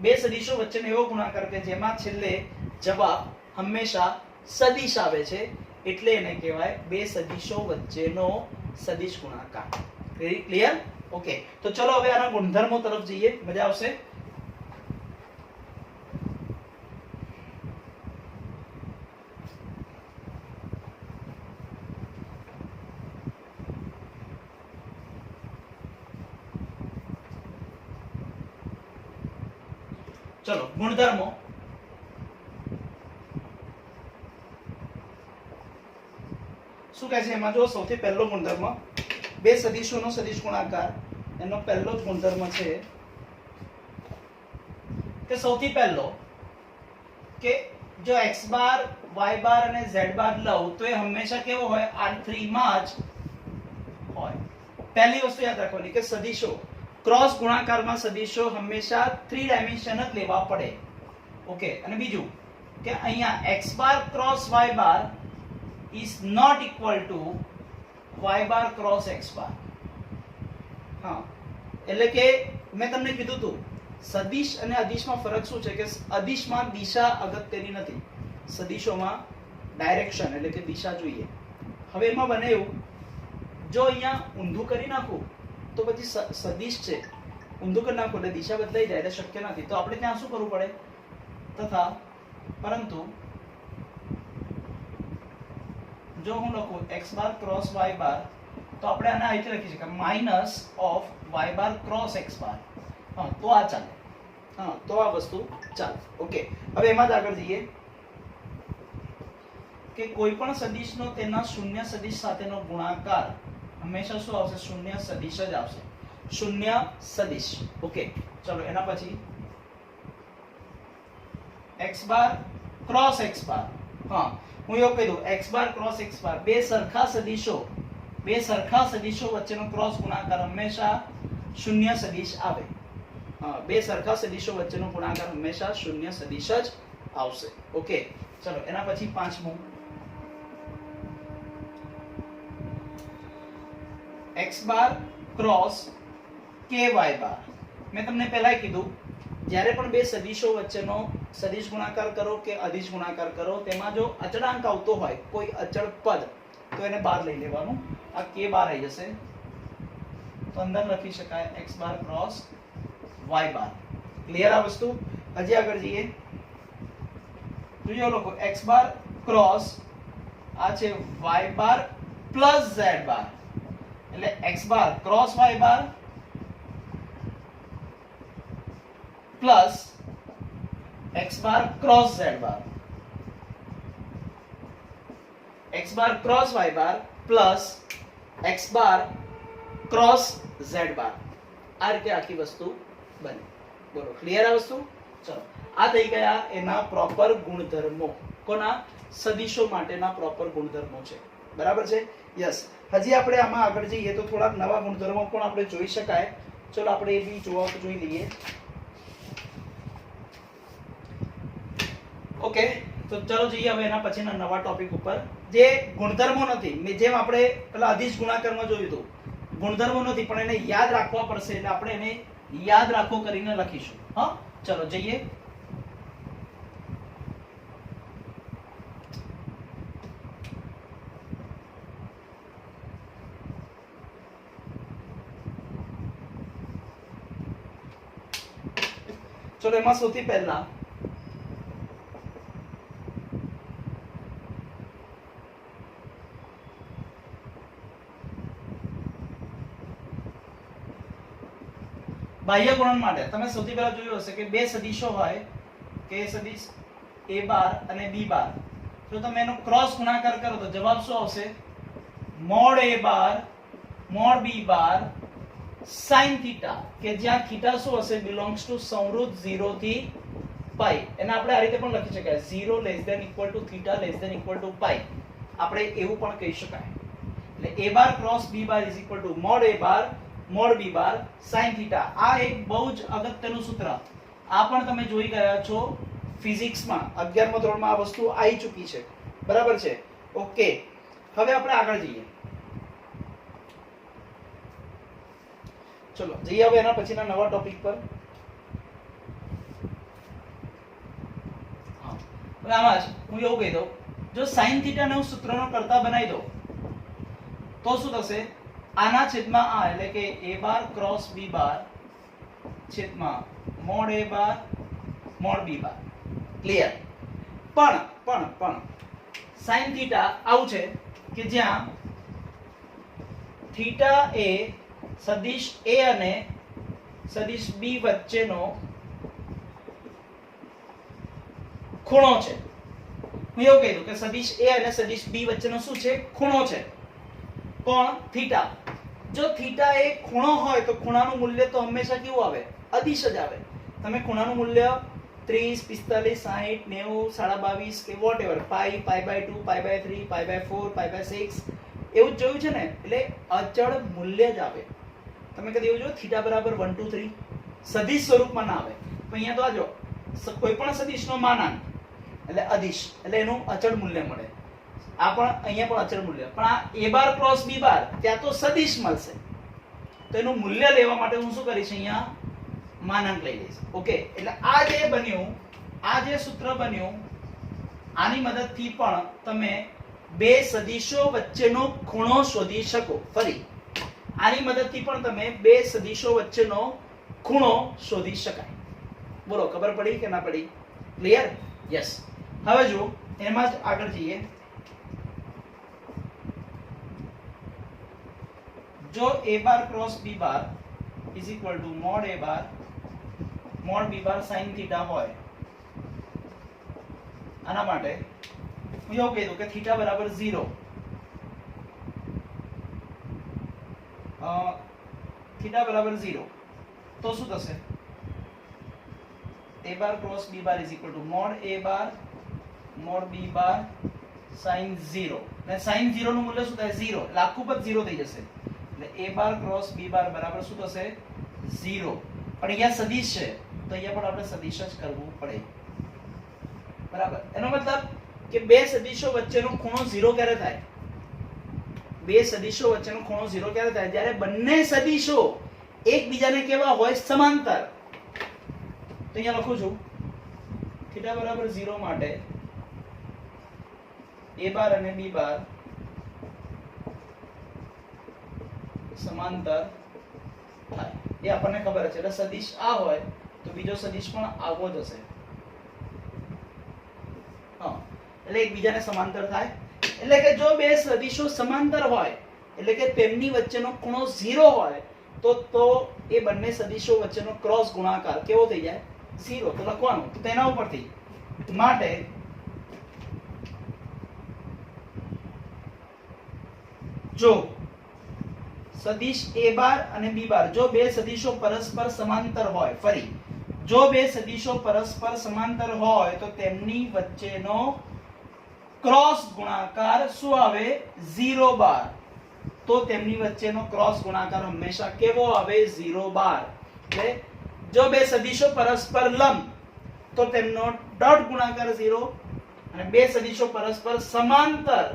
બે સદિશો વચ્ચેનો એવો ગુણાકાર કે જેમાં છેલ્લે જવાબ હંમેશા સદિશ આવે છે, એટલે એને કહેવાય બે સદિશો વચ્ચેનો સદિશ ગુણાકાર. ક્લિયર? ઓકે તો ચલો હવે આના ગુણધર્મો તરફ જઈએ, મજા આવશે. ચલો ગુણધર્મો. શું કહે છે એમાં? જો સૌથી પહેલો ગુણધર્મ બે સદિશોનો સદિશ ગુણાકાર, એનો પહેલો જ ગુણધર્મ છે કે સૌથી પહેલો કે જો x બાર y બાર અને z બાર લઉં તો એ હંમેશા કેવો હોય, R3 માં જ હોય. પહેલી વસ્તુ યાદ રાખવાની કે સદિશો ક્રોસ ગુણાકારમાં સદિશો હંમેશા 3 ડાયમેન્શન જ લેવા પડે. ઓકે અને બીજું કે અહીંયા x bar cross y bar is not equal to y bar cross x bar. હા એટલે કે મેં તમને કીધું હતું સદિશ અને અદિશમાં ફરક શું છે કે અદિશમાં દિશા અગત્યની નથી, સદિશોમાં ડાયરેક્શન એટલે કે દિશા જોઈએ. હવે એમાં બને એવું, જો અહીંયા ઊંધું કરી નાખું તો પછી સદિશ છે ઊંધું કરી નાખું એટલે દિશા બદલાઈ જાય એટલે શક્ય નથી. તો આપણે ત્યાં શું કરવું પડે, તથા પરંતુ જો હું લખું x બાર ક્રોસ y બાર તો આપણે આને આ રીતે લખી શકીએ minus of y bar cross x બાર. હા તો આ ચાલે, હા તો આ વસ્તુ ચાલે. ઓકે હવે એમાં જ આગળ જઈએ કે કોઈ પણ સદિશનો તેના શૂન્ય સદિશ સાથેનો ગુણાકાર હંમેશા શું આવશે, શૂન્ય સદિશ જ આવશે. શૂન્ય સદિશ. ઓકે ચલો એના પછી x બાર ક્રોસ x બાર. હા હું એવું કહી દઉં x બાર ક્રોસ x બાર બે સરખા સદિશો વચ્ચેનો ક્રોસ ગુણાકાર હંમેશા શૂન્ય સદિશ આવે. હા બે સરખા સદિશો વચ્ચેનો ગુણાકાર હંમેશા શૂન્ય સદિશ જ આવશે. ઓકે ચલો એના પછી પાંચમું x બાર ક્રોસ ky બાર. મેં તમને પહેલા કીધું જ્યારે પણ બે સદિશો વચ્ચેનો સદિશ ગુણાકાર કરો કે અદિશ ગુણાકાર કરો, તેમાં જો અચળાંક આવતો હોય, કોઈ અચળ પદ, તો એને બહાર લઈ લેવાનું. આ k બાર આવી જશે, તો અંદર લખી શકાય x બાર ક્રોસ y બાર. ક્લિયર આ વસ્તુ? હજી આગળ જઈએ. જોજો લોકો, x બાર ક્રોસ આ છે y બાર પ્લસ z બાર, એટલે x બાર ક્રોસ y બાર plus x bar cross z બાર, x બાર ક્રોસ y બાર plus x bar cross z બાર. આ રીતે આખી વસ્તુ બને. બોલો, ક્લિયર આ વસ્તુ? ચલો, આ થઈ ગયા એના પ્રોપર ગુણધર્મો. કોના? સદિશો માટેના પ્રોપર ગુણધર્મો છે. બરાબર છે? યસ. હજી આપણે આમાં આગળ જઈએ તો થોડાક નવા ગુણધર્મો પણ આપણે જોઈ શકાય. ચલો આપણે એ બી જોઈ લઈએ. ઓકે, તો ચલો જઈએ હવે એના પછીના નવા ટોપિક ઉપર. જે ગુણધર્મો નથી, જેમ આપણે પેલા અદિશ ગુણાકારમાં જોયું હતું, ગુણધર્મો નથી પણ એને યાદ રાખવા પડશે, એટલે આપણે એને યાદ રાખો કરીને લખીશું. હા, ચલો જઈએ. ચલો, એમાં સૌથી પહેલા બાહ્ય ગુણન માટે તમે સૌથી પહેલા જોયું હશે કે બે સદિશો હોય, કે સદિશ a બાર અને b બાર. જો તમે એનો ક્રોસ ગુણાકાર કરો તો જવાબ શું આવશે? Mode a bar mod b bar sin theta, કે જ્યાં થીટા શું હશે? બિલોંગ્સ ટુ સંવૃત 0 થી પાઈ. એને આપણે આ રીતે પણ લખી શકાય, 0 less than equal to theta less than equal to pi. આપણે એવું પણ કહી શકાય. એટલે a bar cross b bar is equal to mod a bar mod b bar sin theta. આ એક બહુ જ અગત્યનું સૂત્ર. આ પણ તમે જોઈ ગયા છો ફિઝિક્સમાં, 11મા ધોરણમાં આ વસ્તુ આવી ચૂકી છે. બરાબર છે? ઓકે, હવે આપણે આગળ જઈએ. ચલો જઈએ હવે એના પછીના નવા ટોપિક પર. હા, હવે આમાં જ હું એવું કહી દઉં, જો sin થીટા ને હું સૂત્રનો કરતા બનાવી દઉં તો શું થશે? આના છેદમાં આ, એટલે કે a બાર ક્રોસ b બાર છેદમાં mode a bar mod b bar. Clear? પણ sin થીટા આવું છે કે જ્યાં થીટા એ સદિશ a અને સદિશ b વચ્ચેનો ખૂણો છે. હું એવું કહી દઉં કે સદિશ a અને સદિશ b વચ્ચેનો શું છે? ખૂણો છે. કોણ? થીટા. જો થીટા એ ખૂણો હોય તો ખૂણાનું મૂલ્ય તો હંમેશા કેવું આવે? અદિશ જ આવે. તમે ખૂણાનું મૂલ્ય 30, 45, 60, 90, 22.5 કે વોટએવર, પાઈ, પાઈ/2, પાઈ/3, પાઈ/4, પાઈ/6 એવું જ જોયું છે ને? એટલે અચળ મૂલ્ય જ આવે. તમે કદી એવું જોયું થીટા બરાબર 1 2 3 સદિશ સ્વરૂપમાં ના આવે? તો અહીંયા તો આજો કોઈ પણ સદિશનો માનાંક એટલે અદિશ, એટલે એનું અચળ મૂલ્ય મળે. આ પણ અહીંયા પણ અચળ મૂલ્ય, પણ આ a બાર ક્રોસ b બાર ત્યાં તો સદિશ મળશે. તો એનું મૂલ્ય લેવા માટે હું શું કરીશ? અહીંયા માનાંક લઈ લઈશ. ઓકે, એટલે આ જે બન્યું, આ જે સૂત્ર બન્યું, આની મદદથી પણ તમે બે સદિશો વચ્ચેનો ખૂણો શોધી શકો. ફરી આની મદદથી પણ તમે બે સદિશો વચ્ચેનો ખૂણો શોધી શકાય. બોલો, ખબર પડી કે ના પડી? ક્લિયર? યસ. હવે જો એમાં જ આગળ જઈએ. જો a bar cross b bar is equal to mod a bar mod b bar sin theta હોય, આના માટે હું એવું કહી દઉં કે થીટા બરાબર 0, થીટા બરાબર 0, તો શું થશે? a bar cross b bar is equal to mod a bar mod b bar sin 0. અને sin 0 નું મૂલ્ય શું થાય? 0. એટલે આખું પદ 0 થઈ જશે. એટલે a બાર ક્રોસ b બાર બરાબર શું થશે? 0. પણ અહીંયા સદિશ છે તો અહીંયા પણ આપણે સદિશ જ કરવું પડે. બરાબર? એનો મતલબ કે બે સદિશો વચ્ચેનો ખૂણો 0 ક્યારે થાય? બે સદિશો વચ્ચેનો ખૂણો 0 ક્યારે થાય? જ્યારે બંને સદિશો એકબીજાને કેવા હોય? સમાંતર. તો અહીંયા લખું છું થીટા બરાબર 0 માટે a બાર અને b બાર સમાંતર થાય એ આપણને ખબર છે. એટલે સદિશ આ હોય તો બીજો સદિશ પણ આવો જ હશે. હા, એટલે એકબીજાને સમાંતર થાય. એટલે કે જો બે સદિશો સમાંતર હોય એટલે કે તેમની વચ્ચેનો ખૂણો 0 હોય તો એ બંને સદિશો વચ્ચેનો ક્રોસ ગુણાકાર કેવો થઈ જાય? 0. તો લખવાનું તો તેના ઉપરથી માટે જો સદિશ a બાર અને b બાર જો બે સદિશો પરસ્પર સમાંતર હોય, ફરી જો બે સદિશો પરસ્પર સમાંતર હોય તો તેમની વચ્ચેનો ક્રોસ ગુણાકાર શું આવે? 0 બાર. તો તેમની વચ્ચેનો ક્રોસ ગુણાકાર હંમેશા કેવો આવે? 0 બાર. એટલે જો બે સદિશો પરસ્પર લંબ તો તેમનો ડોટ ગુણાકાર 0 અને બે સદિશો પરસ્પર સમાંતર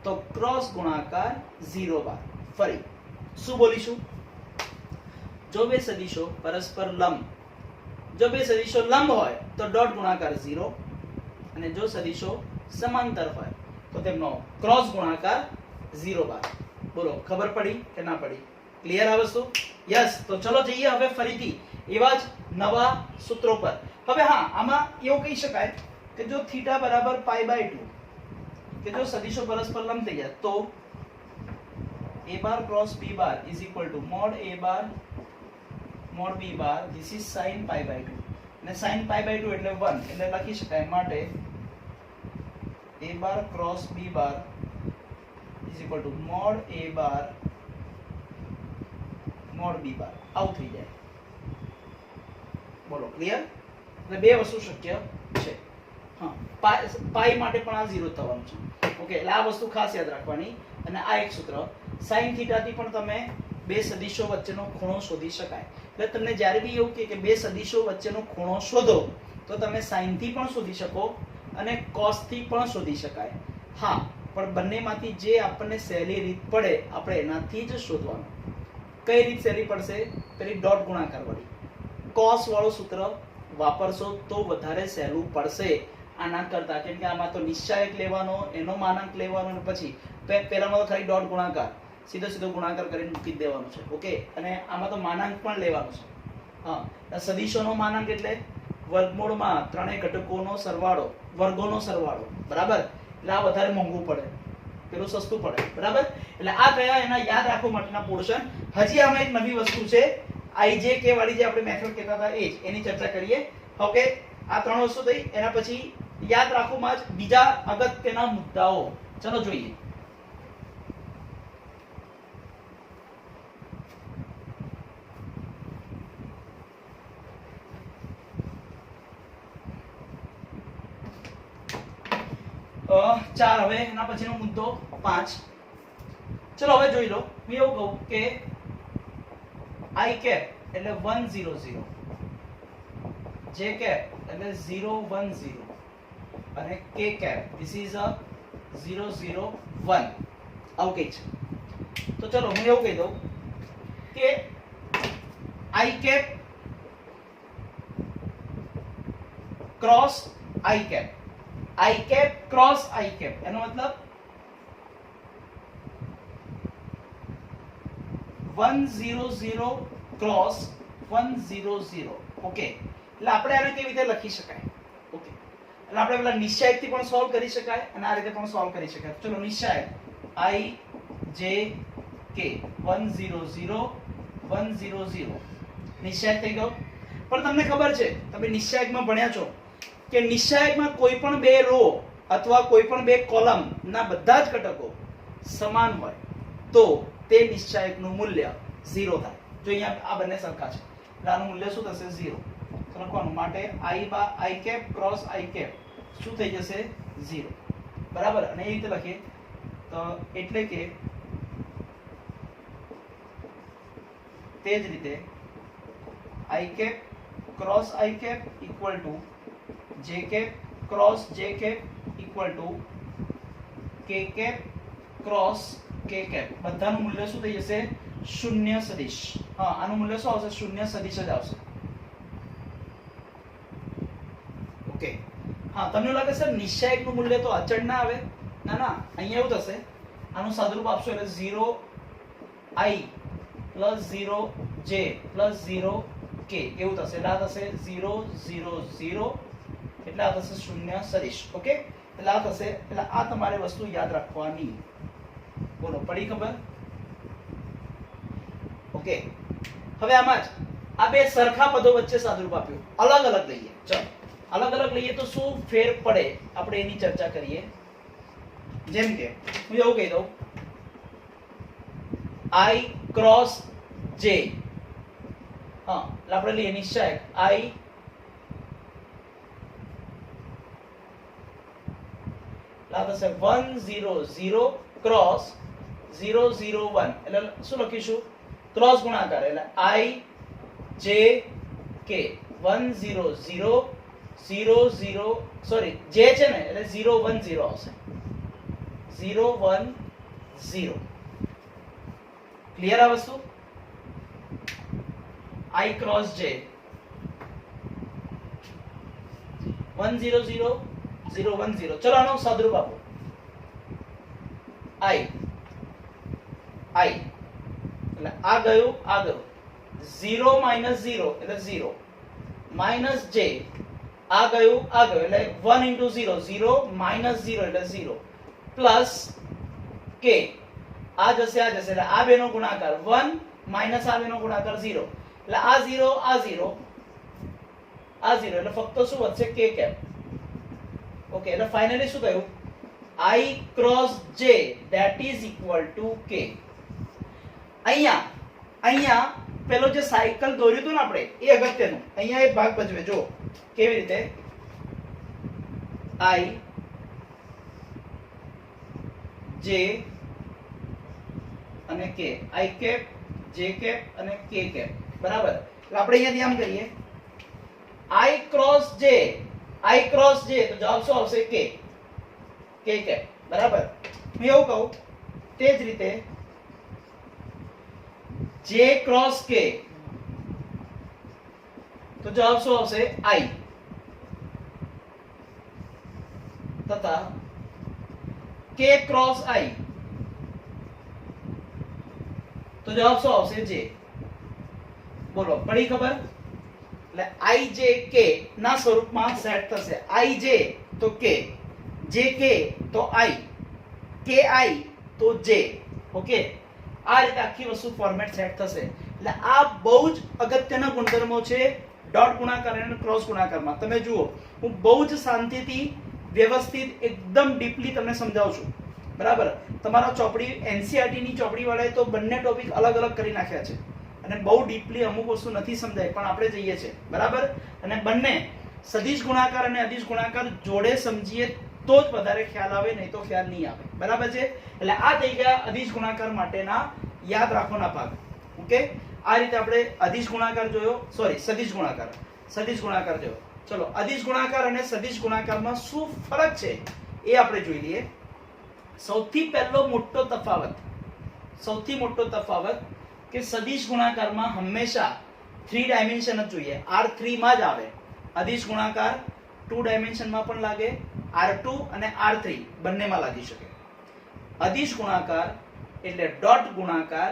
તો ક્રોસ ગુણાકાર 0 બાર. ફરી શું બોલીશું? જો બે સદિશો પરસ્પર લંબ જો બે સદિશો લંબ હોય તો ડોટ ગુણાકાર 0 અને જો સદિશો સમાંતર હોય તો તેમનો ક્રોસ ગુણાકાર 0 બાર. બોલો, ખબર પડી કે ના પડી? ક્લિયર આ વસ્તુ? યસ. તો ચલો જઈએ હવે ફરીથી એવા જ નવા સૂત્રો પર. હવે હા, આમાં એવું કહી શકાય કે જો થીટા બરાબર π/2 કે જો સદિશો પરસ્પર લંબ થઈ જાય તો a bar cross b bar is equal to mod a bar mod b bar this is sin π/2 અને sin π/2 એટલે 1 એટલે લખી શકાય માટે a bar cross b bar is equal to mod a bar mod b બાર. આવું થઈ જાય. બોલો, ક્લિયર? એટલે બે વસ્તુ શક્ય છે. હા, પાઈ માટે પણ આ 0 થવાનું છે. ઓકે, એટલે આ વસ્તુ ખાસ યાદ રાખવાની. અને આ એક સૂત્ર sin થીટા થી પણ તમે બે સદિશો વચ્ચેનો ખૂણો શોધી શકાય. એટલે તમને જ્યારે બી એવું કે બે સદિશો વચ્ચેનો ખૂણો શોધો તો તમે sin થી પણ શોધી શકો અને cos થી પણ શોધી શકાય. હા, પણ બંનેમાંથી જે આપણને સહેલી રીત પડે આપણે એનાથી જ શોધવાનું. કઈ રીત સહેલી પડશે? પેલી ડોટ ગુણાકાર વાળી. cos વાળું સૂત્ર વાપરશો તો વધારે સહેલું પડશે આના કરતા, કેમ કે આમાં તો નિશ્ચાયક લેવાનો, એનો માનાંક લેવાનો અને પછી પહેલામાં તો ખાલી ડોટ ગુણાકાર સીધો ગુણાકાર કરીને મૂકી દેવાનો છે. ઓકે, અને આમાં તો માનાંક પણ લેવાનો છે. હા, સદિશોનો માનાંક એટલે વર્ગમૂળમાં ત્રણેય ઘટકોનો સરવાળો, વર્ગોનો સરવાળો. બરાબર? એટલે આ વધારે મોંઘું પડે, પેલું સસ્તું પડે. બરાબર? એટલે આ કયા એના યાદ રાખવા માટેના પોર્શન. હજી આમાં એક નવી વસ્તુ છે IJK વાળી જે આપણે મેથડ કહેતા હતા એ જ, એની ચર્ચા કરીએ. ઓકે, આ ત્રણ વસ્તુ થઈ. એના પછી યાદ રાખોમાં જ બીજા અગત્યના મુદ્દાઓ. ચલો જોઈએ. ચાર. હવે એના પછીનો મુદ્દો 5. ચલો હવે જોઈ લો. હું એવું કહું કે I cap એટલે 1 0 0, J cap એટલે 0 1 0 અને K cap this is a 0 0 1. આવું કઈ છે. તો ચલો હું એવું કહી દઉં કે I cap cross I cap, I cap cross I cap એનો મતલબ 1 0 0 ક્રોસ 1 0 0. ઓકે, એટલે આપણે આને કેવી રીતે લખી શકાય? ઓકે, એટલે આપણે પેલા નિશ્ચાયક થી પણ સોલ્વ કરી શકાય અને આ રીતે પણ સોલ્વ કરી શકાય. ચલો નિશ્ચાયક I J K 1 0 0 1 0 0 નિશ્ચાયક થઈ ગયો. પણ તમને ખબર છે, તમે નિશ્ચાયકમાં ભણ્યા છો કે નિશ્ચાયકમાં કોઈ પણ બે રો અથવા કોઈ પણ બે કોલમ ના બધા જ ઘટકો સમાન હોય તો તે નિશ્ચાયકનું મૂલ્ય 0 થાય. જો અહીંયા આ બંને સરખા છે એટલે આનું મૂલ્ય શું થશે? 0. તો લખવાનું માટે I cap cross I cap શું થઈ જશે? 0. બરાબર? અને એ રીતે લખીએ તો એટલે કે તે જ રીતે I cap cross I cap equal to J cap cross J cap equal to K cap cross K cap. બધાનું મૂલ્ય શું થઈ જશે? શૂન્ય સદિશ. હા, આનું મૂલ્ય શું આવશે? શૂન્ય સદિશ જ આવશે. ઓકે હા તમને લાગે સર નિશ્ચાયકનું મૂલ્ય તો અચળ ના આવે ના ના અહીંયા એવું થશે આનું સાદુરૂપ આપશો એટલે 0 i plus 0 j plus 0 k એવું થશે એટલે આ થશે 0 0 0 એટલે આ થશે શૂન્ય સદિશ ઓકે એટલે આ થશે એટલે આ તમારે વસ્તુ યાદ રાખવાની બોલો પડી ખબર ઓકે હવે આમાં જ આ બે સરખા પદો વચ્ચે સાદુરૂપ આપ્યું અલગ અલગ લઈએ ચલો અલગ અલગ લઈએ તો શું ફેર પડે આપણે એની ચર્ચા કરીએ જેમ કે હું એવું કહી દઉં i ક્રોસ j હા એટલે આપણે લઈએ નિશ્ચાયક i થશે 1 0 0 ક્રોસ 0 0 1 એટલે શું લખીશું ક્રોસ ગુણાકાર એટલે i j k 1 0 0 0 0 sorry j છે ને એટલે 0 1 0 આવશે 0 1 0 ક્લિયર આ વસ્તુ i ક્રોસ j 1 0 0 0 1 0 ચલો આનો સાદુરૂપ આપો i એટલે આ ગયું 0 minus 0 એટલે 0 minus j આ ગયું એટલે 1 into 0 0 minus 0 એટલે 0 plus k આ જશે એટલે આ બેનો ગુણાકાર 1 minus આ બેનો ગુણાકાર 0 એટલે આ 0 આ 0 આ 0 એટલે ફક્ત શું વધશે k કેપ ઓકે એટલે ફાઇનલી શું થયું i cross j that is equal to k અહીંયા પેલો જે સાયકલ દોર્યું હતું ને આપણે એ અગત્યનું અહીંયા એ ભાગ ભજવે જો કેવી રીતે i j અને k i cap j cap અને k કેપ બરાબર એટલે આપણે અહીંયાથી આમ કરીએ i cross j તો જવાબ શું આવશે k કેપ બરાબર હું એવું કહું તે જ રીતે j ક્રોસ k તો જવાબ શું આવશે i તથા k ક્રોસ i તો જવાબ શું આવશે j બોલો પડી ખબર એટલે i j k ના સ્વરૂપમાં સેટ થશે i j તો k j k તો i k i તો j ઓકે આ રીતે આખી વસ્તુ ફોર્મેટ સેટ થશે એટલે આ બહુ જ અગત્યના ગુણધર્મો છે ડોટ ગુણાકાર અને ક્રોસ ગુણાકારમાં તમે જુઓ હું બહુ જ શાંતિથી વ્યવસ્થિત એકદમ ડીપલી તમને સમજાવું છું બરાબર તમારા ચોપડી એનસીઈઆરટી ની ચોપડી વાળાએ તો બંને ટોપિક અલગ અલગ કરી નાખ્યા છે અને બહુ ડીપલી અમુક વસ્તુ નથી સમજાય પણ આપણે જઈએ છે બરાબર અને બંને સદિશ ગુણાકાર અને અદિશ ગુણાકાર જોડે સમજીએ તો જ વધારે ખ્યાલ આવે નહીં તો ખ્યાલ નહીં આવે બરાબર છે એટલે આ થઈ ગયા અદિશ ગુણાકાર માટેના યાદ રાખવાના ભાગ ઓકે આ રીતે આપણે અદિશ ગુણાકાર જોયો સોરી સદિશ ગુણાકાર જોયો ચલો અદિશ ગુણાકાર અને સદિશ ગુણાકારમાં શું ફરક છે એ આપણે જોઈ લઈએ સૌથી મોટો તફાવત કે સદિશ ગુણાકારમાં હંમેશા 3 ડાયમેન્શન જ જોઈએ R3 માં જ આવે અદિશ ગુણાકાર 2 ડાયમેન્શનમાં પણ લાગે R2 અને R3 બંનેમાં લાગી શકે અદિશ ગુણાકાર એટલે ડોટ ગુણાકાર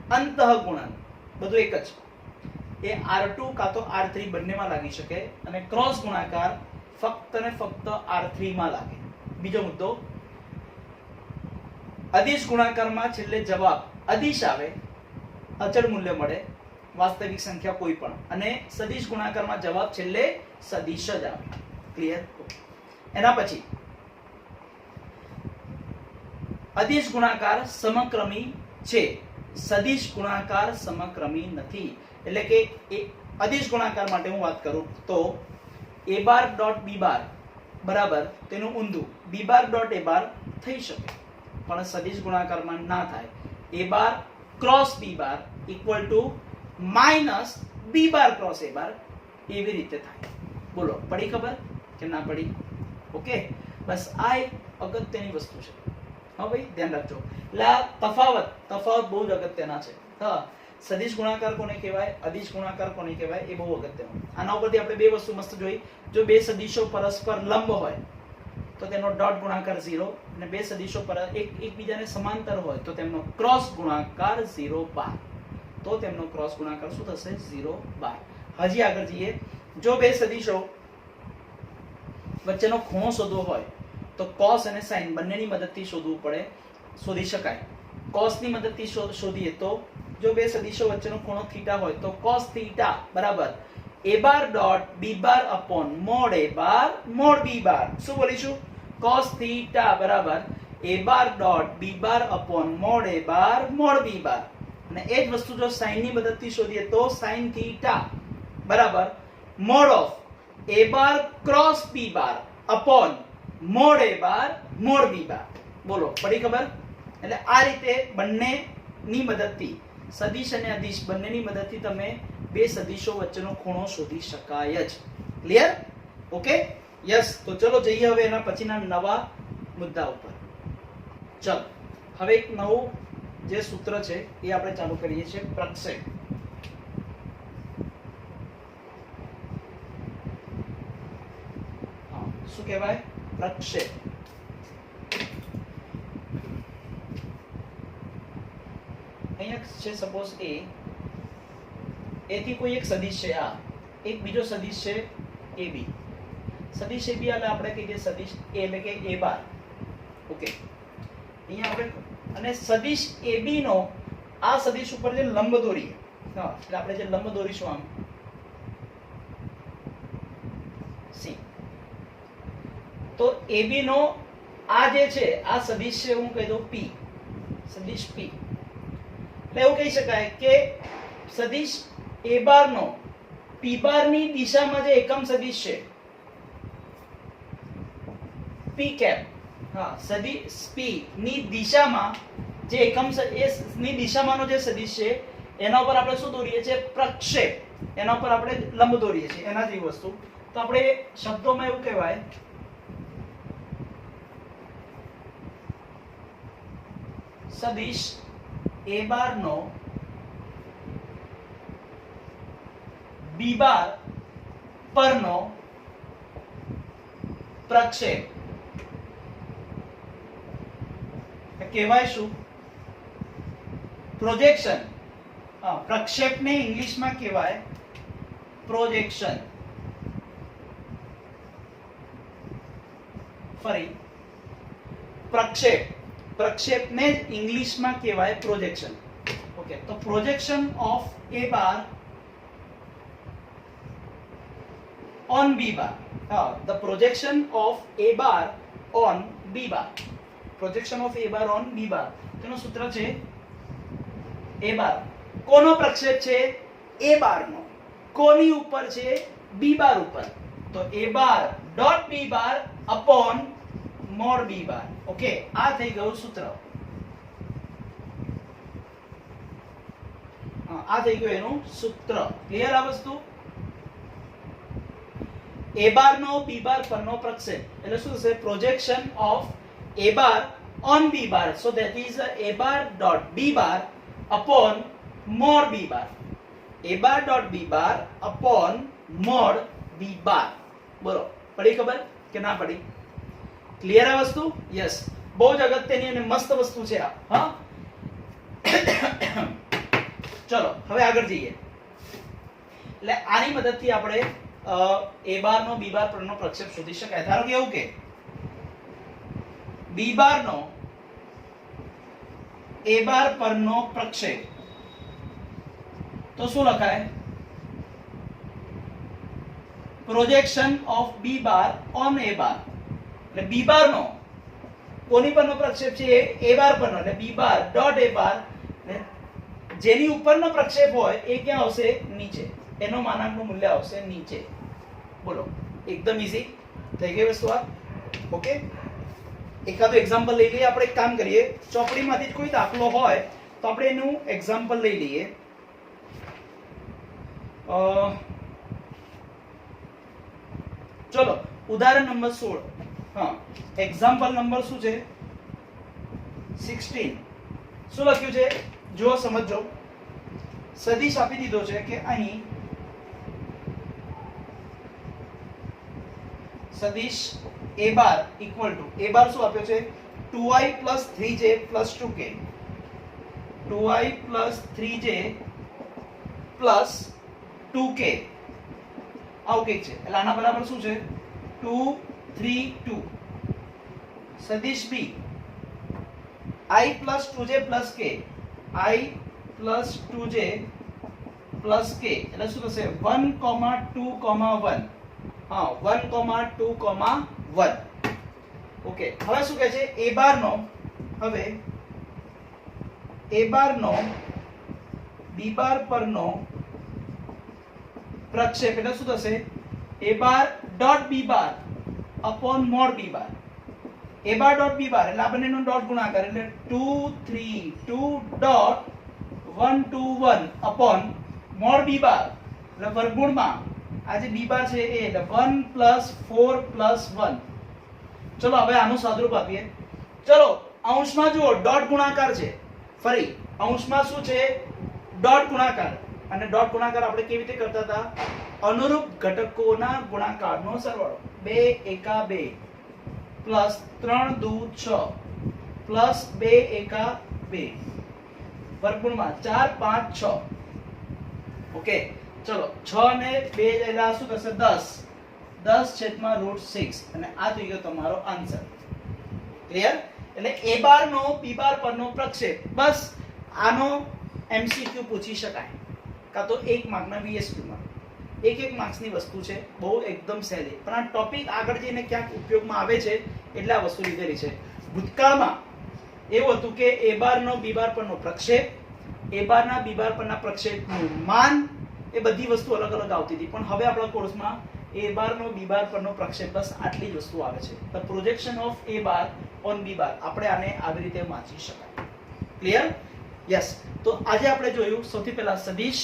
અંતઃગુણન બધું એક જ એ R2 કાં તો R3 બંનેમાં લાગી શકે અને ક્રોસ ગુણાકાર ફક્ત ને ફક્ત R3 માં લાગે બીજો મુદ્દો અદિશ ગુણાકારમાં છેલ્લે જવાબ અદિશ આવે અચળ મૂલ્ય મળે વાસ્તવિક સંખ્યા કોઈ પણ અને સદિશ ગુણાકારમાં જવાબ છેલ્લે સદિશ જ આવે ક્લિયર એના પછી અદિશ ગુણાકાર સમક્રમી છે સદિશ ગુણાકાર સમક્રમી નથી એટલે કે અદિશ ગુણાકાર માટે હું વાત કરું તો a બાર ડોટ b બાર બરાબર તેનું ઊંધું b બાર ડોટ a બાર થઈ શકે પણ સદિશ ગુણાકારમાં ના થાય a bar cross b bar equal to minus b bar cross a બાર એવી રીતે થાય બોલો પડી ખબર કે ના પડી ઓકે બસ આ એક અગત્યની વસ્તુ છે હા ભાઈ ધ્યાન રાખજો એટલે તફાવત બહુ જ અગત્યના છે હા સદિશ ગુણાકાર કોને કહેવાય, અદિશ ગુણાકાર કોને કહેવાય, એ બહુ અગત્યનું. આના ઉપરથી આપણે બે વસ્તુ મસ્ત જોઈ. જો બે સદિશો પરસ્પર લંબ હોય તો તેનો ડોટ ગુણાકાર 0, અને બે સદિશો એકબીજાને સમાંતર હોય તો તેમનો ક્રોસ ગુણાકાર 0 બાર. તો તેમનો ક્રોસ ગુણાકાર શું થશે? 0 બાર. હજી આગળ જઈએ. જો બે સદિશો વચ્ચેનો ખૂણો શોધવો હોય તો cos અને sin બંનેની મદદથી શોધી શકાય. cos ની મદદથી શોધીએ તો જો બે સદિશો વચ્ચેનો ખૂણો θ હોય તો cos θ બરાબર a bar dot b bar upon mod a bar mod b બાર. શું બોલીશું? cos θ બરાબર a bar dot b bar upon mod a bar mod b બાર. અને એ જ વસ્તુ જો sin ની મદદથી શોધીએ તો sin θ બરાબર mode of a bar cross b bar upon mod a bar mod b બાર. બોલો, પડી ખબર? એટલે આ રીતે બંનેની મદદથી, સદિશ અને અદિશ બંનેની મદદથી તમે બે સદિશો વચ્ચેનો ખૂણો શોધી શકાય જ. ક્લિયર? Okay, yes. તો ચલો જઈએ હવે એના પછીના નવા મુદ્દા ઉપર. ચલો હવે એક નવું જે સૂત્ર છે એ આપણે ચાલુ કરીએ છીએ, પ્રક્ષેપ. શું કહેવાય? પ્રક્ષેપ. અહીંયા છે સપોઝ એ થી કોઈ એક સદિશ છે, આ એક બીજો સદિશ છે AB. સદિશ AB એટલે આપણે કહીએ સદિશ A એટલે કે A બાર. ઓકે, અહીંયા આપણે અને સદિશ AB નો આ સદિશ ઉપર જે લંબ દોરીએ, હા, એટલે આપણે જે લંબ દોરીશું આમ C, તો AB નો આ જે છે આ સદિશ છે, હું કહી દઉં P, સદિશ P. એટલે એવું કહી શકાય કે સદિશ A બાર નો P બાર ની દિશામાં જે એકમ સદિશ છે P કેપ, હા, સદિશ P ની દિશામાં જે એકમ ની દિશામાંનો જે સદિશ છે એના ઉપર આપણે શું દોરીએ છીએ? પ્રક્ષેપ. એના ઉપર આપણે લંબ દોરીએ છીએ, એના જેવી વસ્તુ. તો આપણે શબ્દોમાં એવું કહેવાય સદિશ A બાર નો B બાર પરનો પ્રક્ષેપ. કહેવાય શું? પ્રોજેક્શન. પ્રક્ષેપને ઇંગ્લિશમાં કહેવાય પ્રોજેક્શન. ફરી પ્રક્ષેપ, પ્રક્ષેપને જ ઇંગ્લિશમાં કહેવાય પ્રોજેક્શન. ઓકે, તો projection of A bar on B bar. The projection of A bar on B bar. Projection of A bar on B bar. તેનું સૂત્ર છે A bar. કોનો પ્રક્ષેપ છે? A bar નો. કોની ઉપર છે? B bar ઉપર. તો A bar dot B bar upon mod B bar. Okay, આ થઈ ગયું સૂત્ર. આ થઈ ગયું એનું સૂત્ર. ક્લિયર આ વસ્તુ? A bar no B bar પરનો પ્રક્ષેપ એટલે શું થશે? Projection of A bar on B bar. So that is A bar dot B bar upon mod B bar. A bar dot B bar upon mod B bar. બોલો, પડી ખબર કે ના પડી? ક્લિયર આ વસ્તુ? યસ. બહુ જ અગત્યની અને મસ્ત વસ્તુ છે આ. હા, ચલો હવે આગળ જઈએ. એટલે આની મદદથી આપણે A બાર નો B બાર પરનો પ્રક્ષેપ શોધી શકાય. ધારો કે એવું કે B બાર નો A બાર પરનો પ્રક્ષેપ, તો શું લખાય? Projection of B bar on A બાર. એટલે B બાર નો કોની પરનો પ્રક્ષેપ છે? A બાર પરનો. એટલે B બાર ડોટ A બાર, જેની ઉપરનો પ્રક્ષેપ હોય એ ક્યાં આવશે? નીચે. એનો માનાંકનું મૂલ્ય આવશે નીચે. બોલો, એકદમ ઈઝી થઈ ગઈ વસ્તુ આ. ઓકે, એકાદું એક્ઝામ્પલ લઈ લઈએ. આપણે એક કામ કરીએ, ચોપડીમાંથી જ કોઈ દાખલો હોય તો આપણે એનું એક્ઝામ્પલ લઈ લઈએ. ચલો, ઉદાહરણ નંબર 16. હા, એક્ઝામ્પલ નંબર શું છે? 16. શું લખ્યું છે? જુઓ, સમજો. સદિશ આપી દીધો છે કે અહીં સદિશ a bar equal to a બાર શું આપ્યો છે 2i plus 3j plus 2k 2i plus 3j plus 2k આવું કંઈક છે એટલે આના બરાબર શું છે 2 3 2 સદિશ b i plus 2j plus k i plus 2j plus k એટલે શું થશે 1, 2, 1 હા 1, 2, 1 ઓકે હવે શું કહે છે a બાર નો હવે a બાર નો b બાર પરનો પ્રક્ષેપ એટલે શું થશે a bar dot b bar upon mode b bar a bar dot b બાર એટલે આ બંનેનો ડોટ ગુણાકાર એટલે 2 3 2 ડોટ 1 2 1 અપોન મોડ b બાર એટલે વર્ગમૂળમાં આ જે b બાર છે એ એટલે 1 પ્લસ 4 પ્લસ 1 ચલો હવે આનું સાદુરૂપ આપીએ ચલો અંશમાં જુઓ ડોટ ગુણાકાર છે ફરી અંશમાં શું છે ડોટ ગુણાકાર અને ડોટ ગુણાકાર આપણે કેવી રીતે કરતા હતા અનુરૂપ ઘટકોના ગુણાકારનો સરવાળો 2 એકા 2 પ્લસ 3 દુ 6 પ્લસ 2 એકા 2 વર્ગમૂળમાં 4 5 6 ઓકે ચલો 6 ને 2 એટલે શું થશે 10 છેદમાં √6 અને આ થઈ ગયો તમારો આન્સર ક્લિયર એટલે a બાર નો b બાર પરનો પ્રક્ષેપ બસ આનો MCQ પૂછી શકાય કાં તો 1 માર્કના VSQ માં એક માર્ક્સની વસ્તુ છે બહુ એકદમ સહેલી પણ આ ટોપિક આગળ જઈને ક્યાંક ઉપયોગમાં આવે છે એટલે આ વસ્તુ લીધેલી છે ભૂતકાળમાં એવું હતું કે a બાર નો b બાર પરનો પ્રક્ષેપ a બાર ના b બાર પરના પ્રક્ષેપનું માન એ બધી વસ્તુ અલગ અલગ આવતી હતી પણ હવે આપણા કોર્સમાં a બાર નો b બાર પરનો પ્રક્ષેપ બસ આટલી જ વસ્તુ આવે છે the projection of a bar on b બાર આપણે આને આવી રીતે વાંચી શકાય ક્લિયર યસ તો આજે આપણે જોયું સૌથી પહેલા સદિશ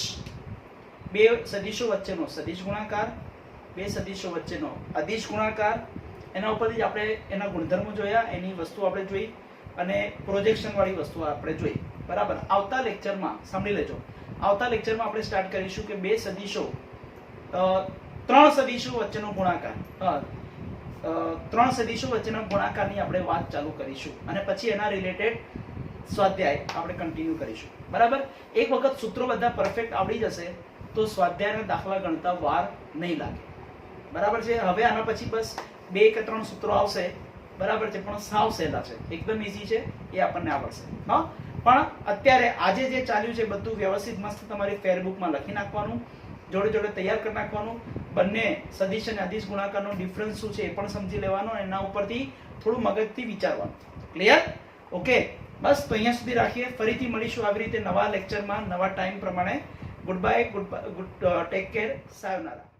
બે સદિશો વચ્ચેનો સદિશ ગુણાકાર બે સદિશો વચ્ચેનો અદિશ ગુણાકાર એના ઉપરથી આપણે એના ગુણધર્મો જોયા એની વસ્તુ આપણે જોઈ અને પ્રોજેક્શન વાળી વસ્તુ આપણે જોઈ બરાબર આવતા લેક્ચરમાં સાંભળી લેજો આવતા લેક્ચરમાં આપણે સ્ટાર્ટ કરીશું કે બે સદિશો ત્રણ સદિશો વચ્ચેનો ગુણાકાર ત્રણ સદિશો વચ્ચેના ગુણાકારની આપણે વાત ચાલુ કરીશું અને પછી એના રિલેટેડ સ્વાધ્યાય આપણે કન્ટિન્યુ કરીશું બરાબર એક વખત સૂત્રો બધા પરફેક્ટ આવડી જશે તો સ્વાધ્યાયના દાખલા ગણતા વાર નહીં લાગે બરાબર છે હવે આના પછી બસ 2 કે 3 સૂત્રો આવશે બરાબર છે પણ સાવ સહેલા છે એકદમ ઈઝી છે એ આપણને આવડશે હા પણ અત્યારે આજે જે ચાલ્યું છે બધું વ્યવસ્થિત મસ્ત તમારી ફેરબુકમાં લખી નાખવાનું જોડે જોડે તૈયાર કરી નાખવાનું બંને સદિશ અને અદિશ ગુણાકારનો ડિફરન્સ શું છે એ પણ સમજી લેવાનો અને એના ઉપરથી થોડું મગજથી વિચારવાનું ક્લિયર ઓકે બસ તો અહીંયા સુધી રાખીએ ફરીથી મળીશું આવી રીતે નવા લેક્ચરમાં નવા ટાઈમ પ્રમાણે good bye good take care સાયોનારા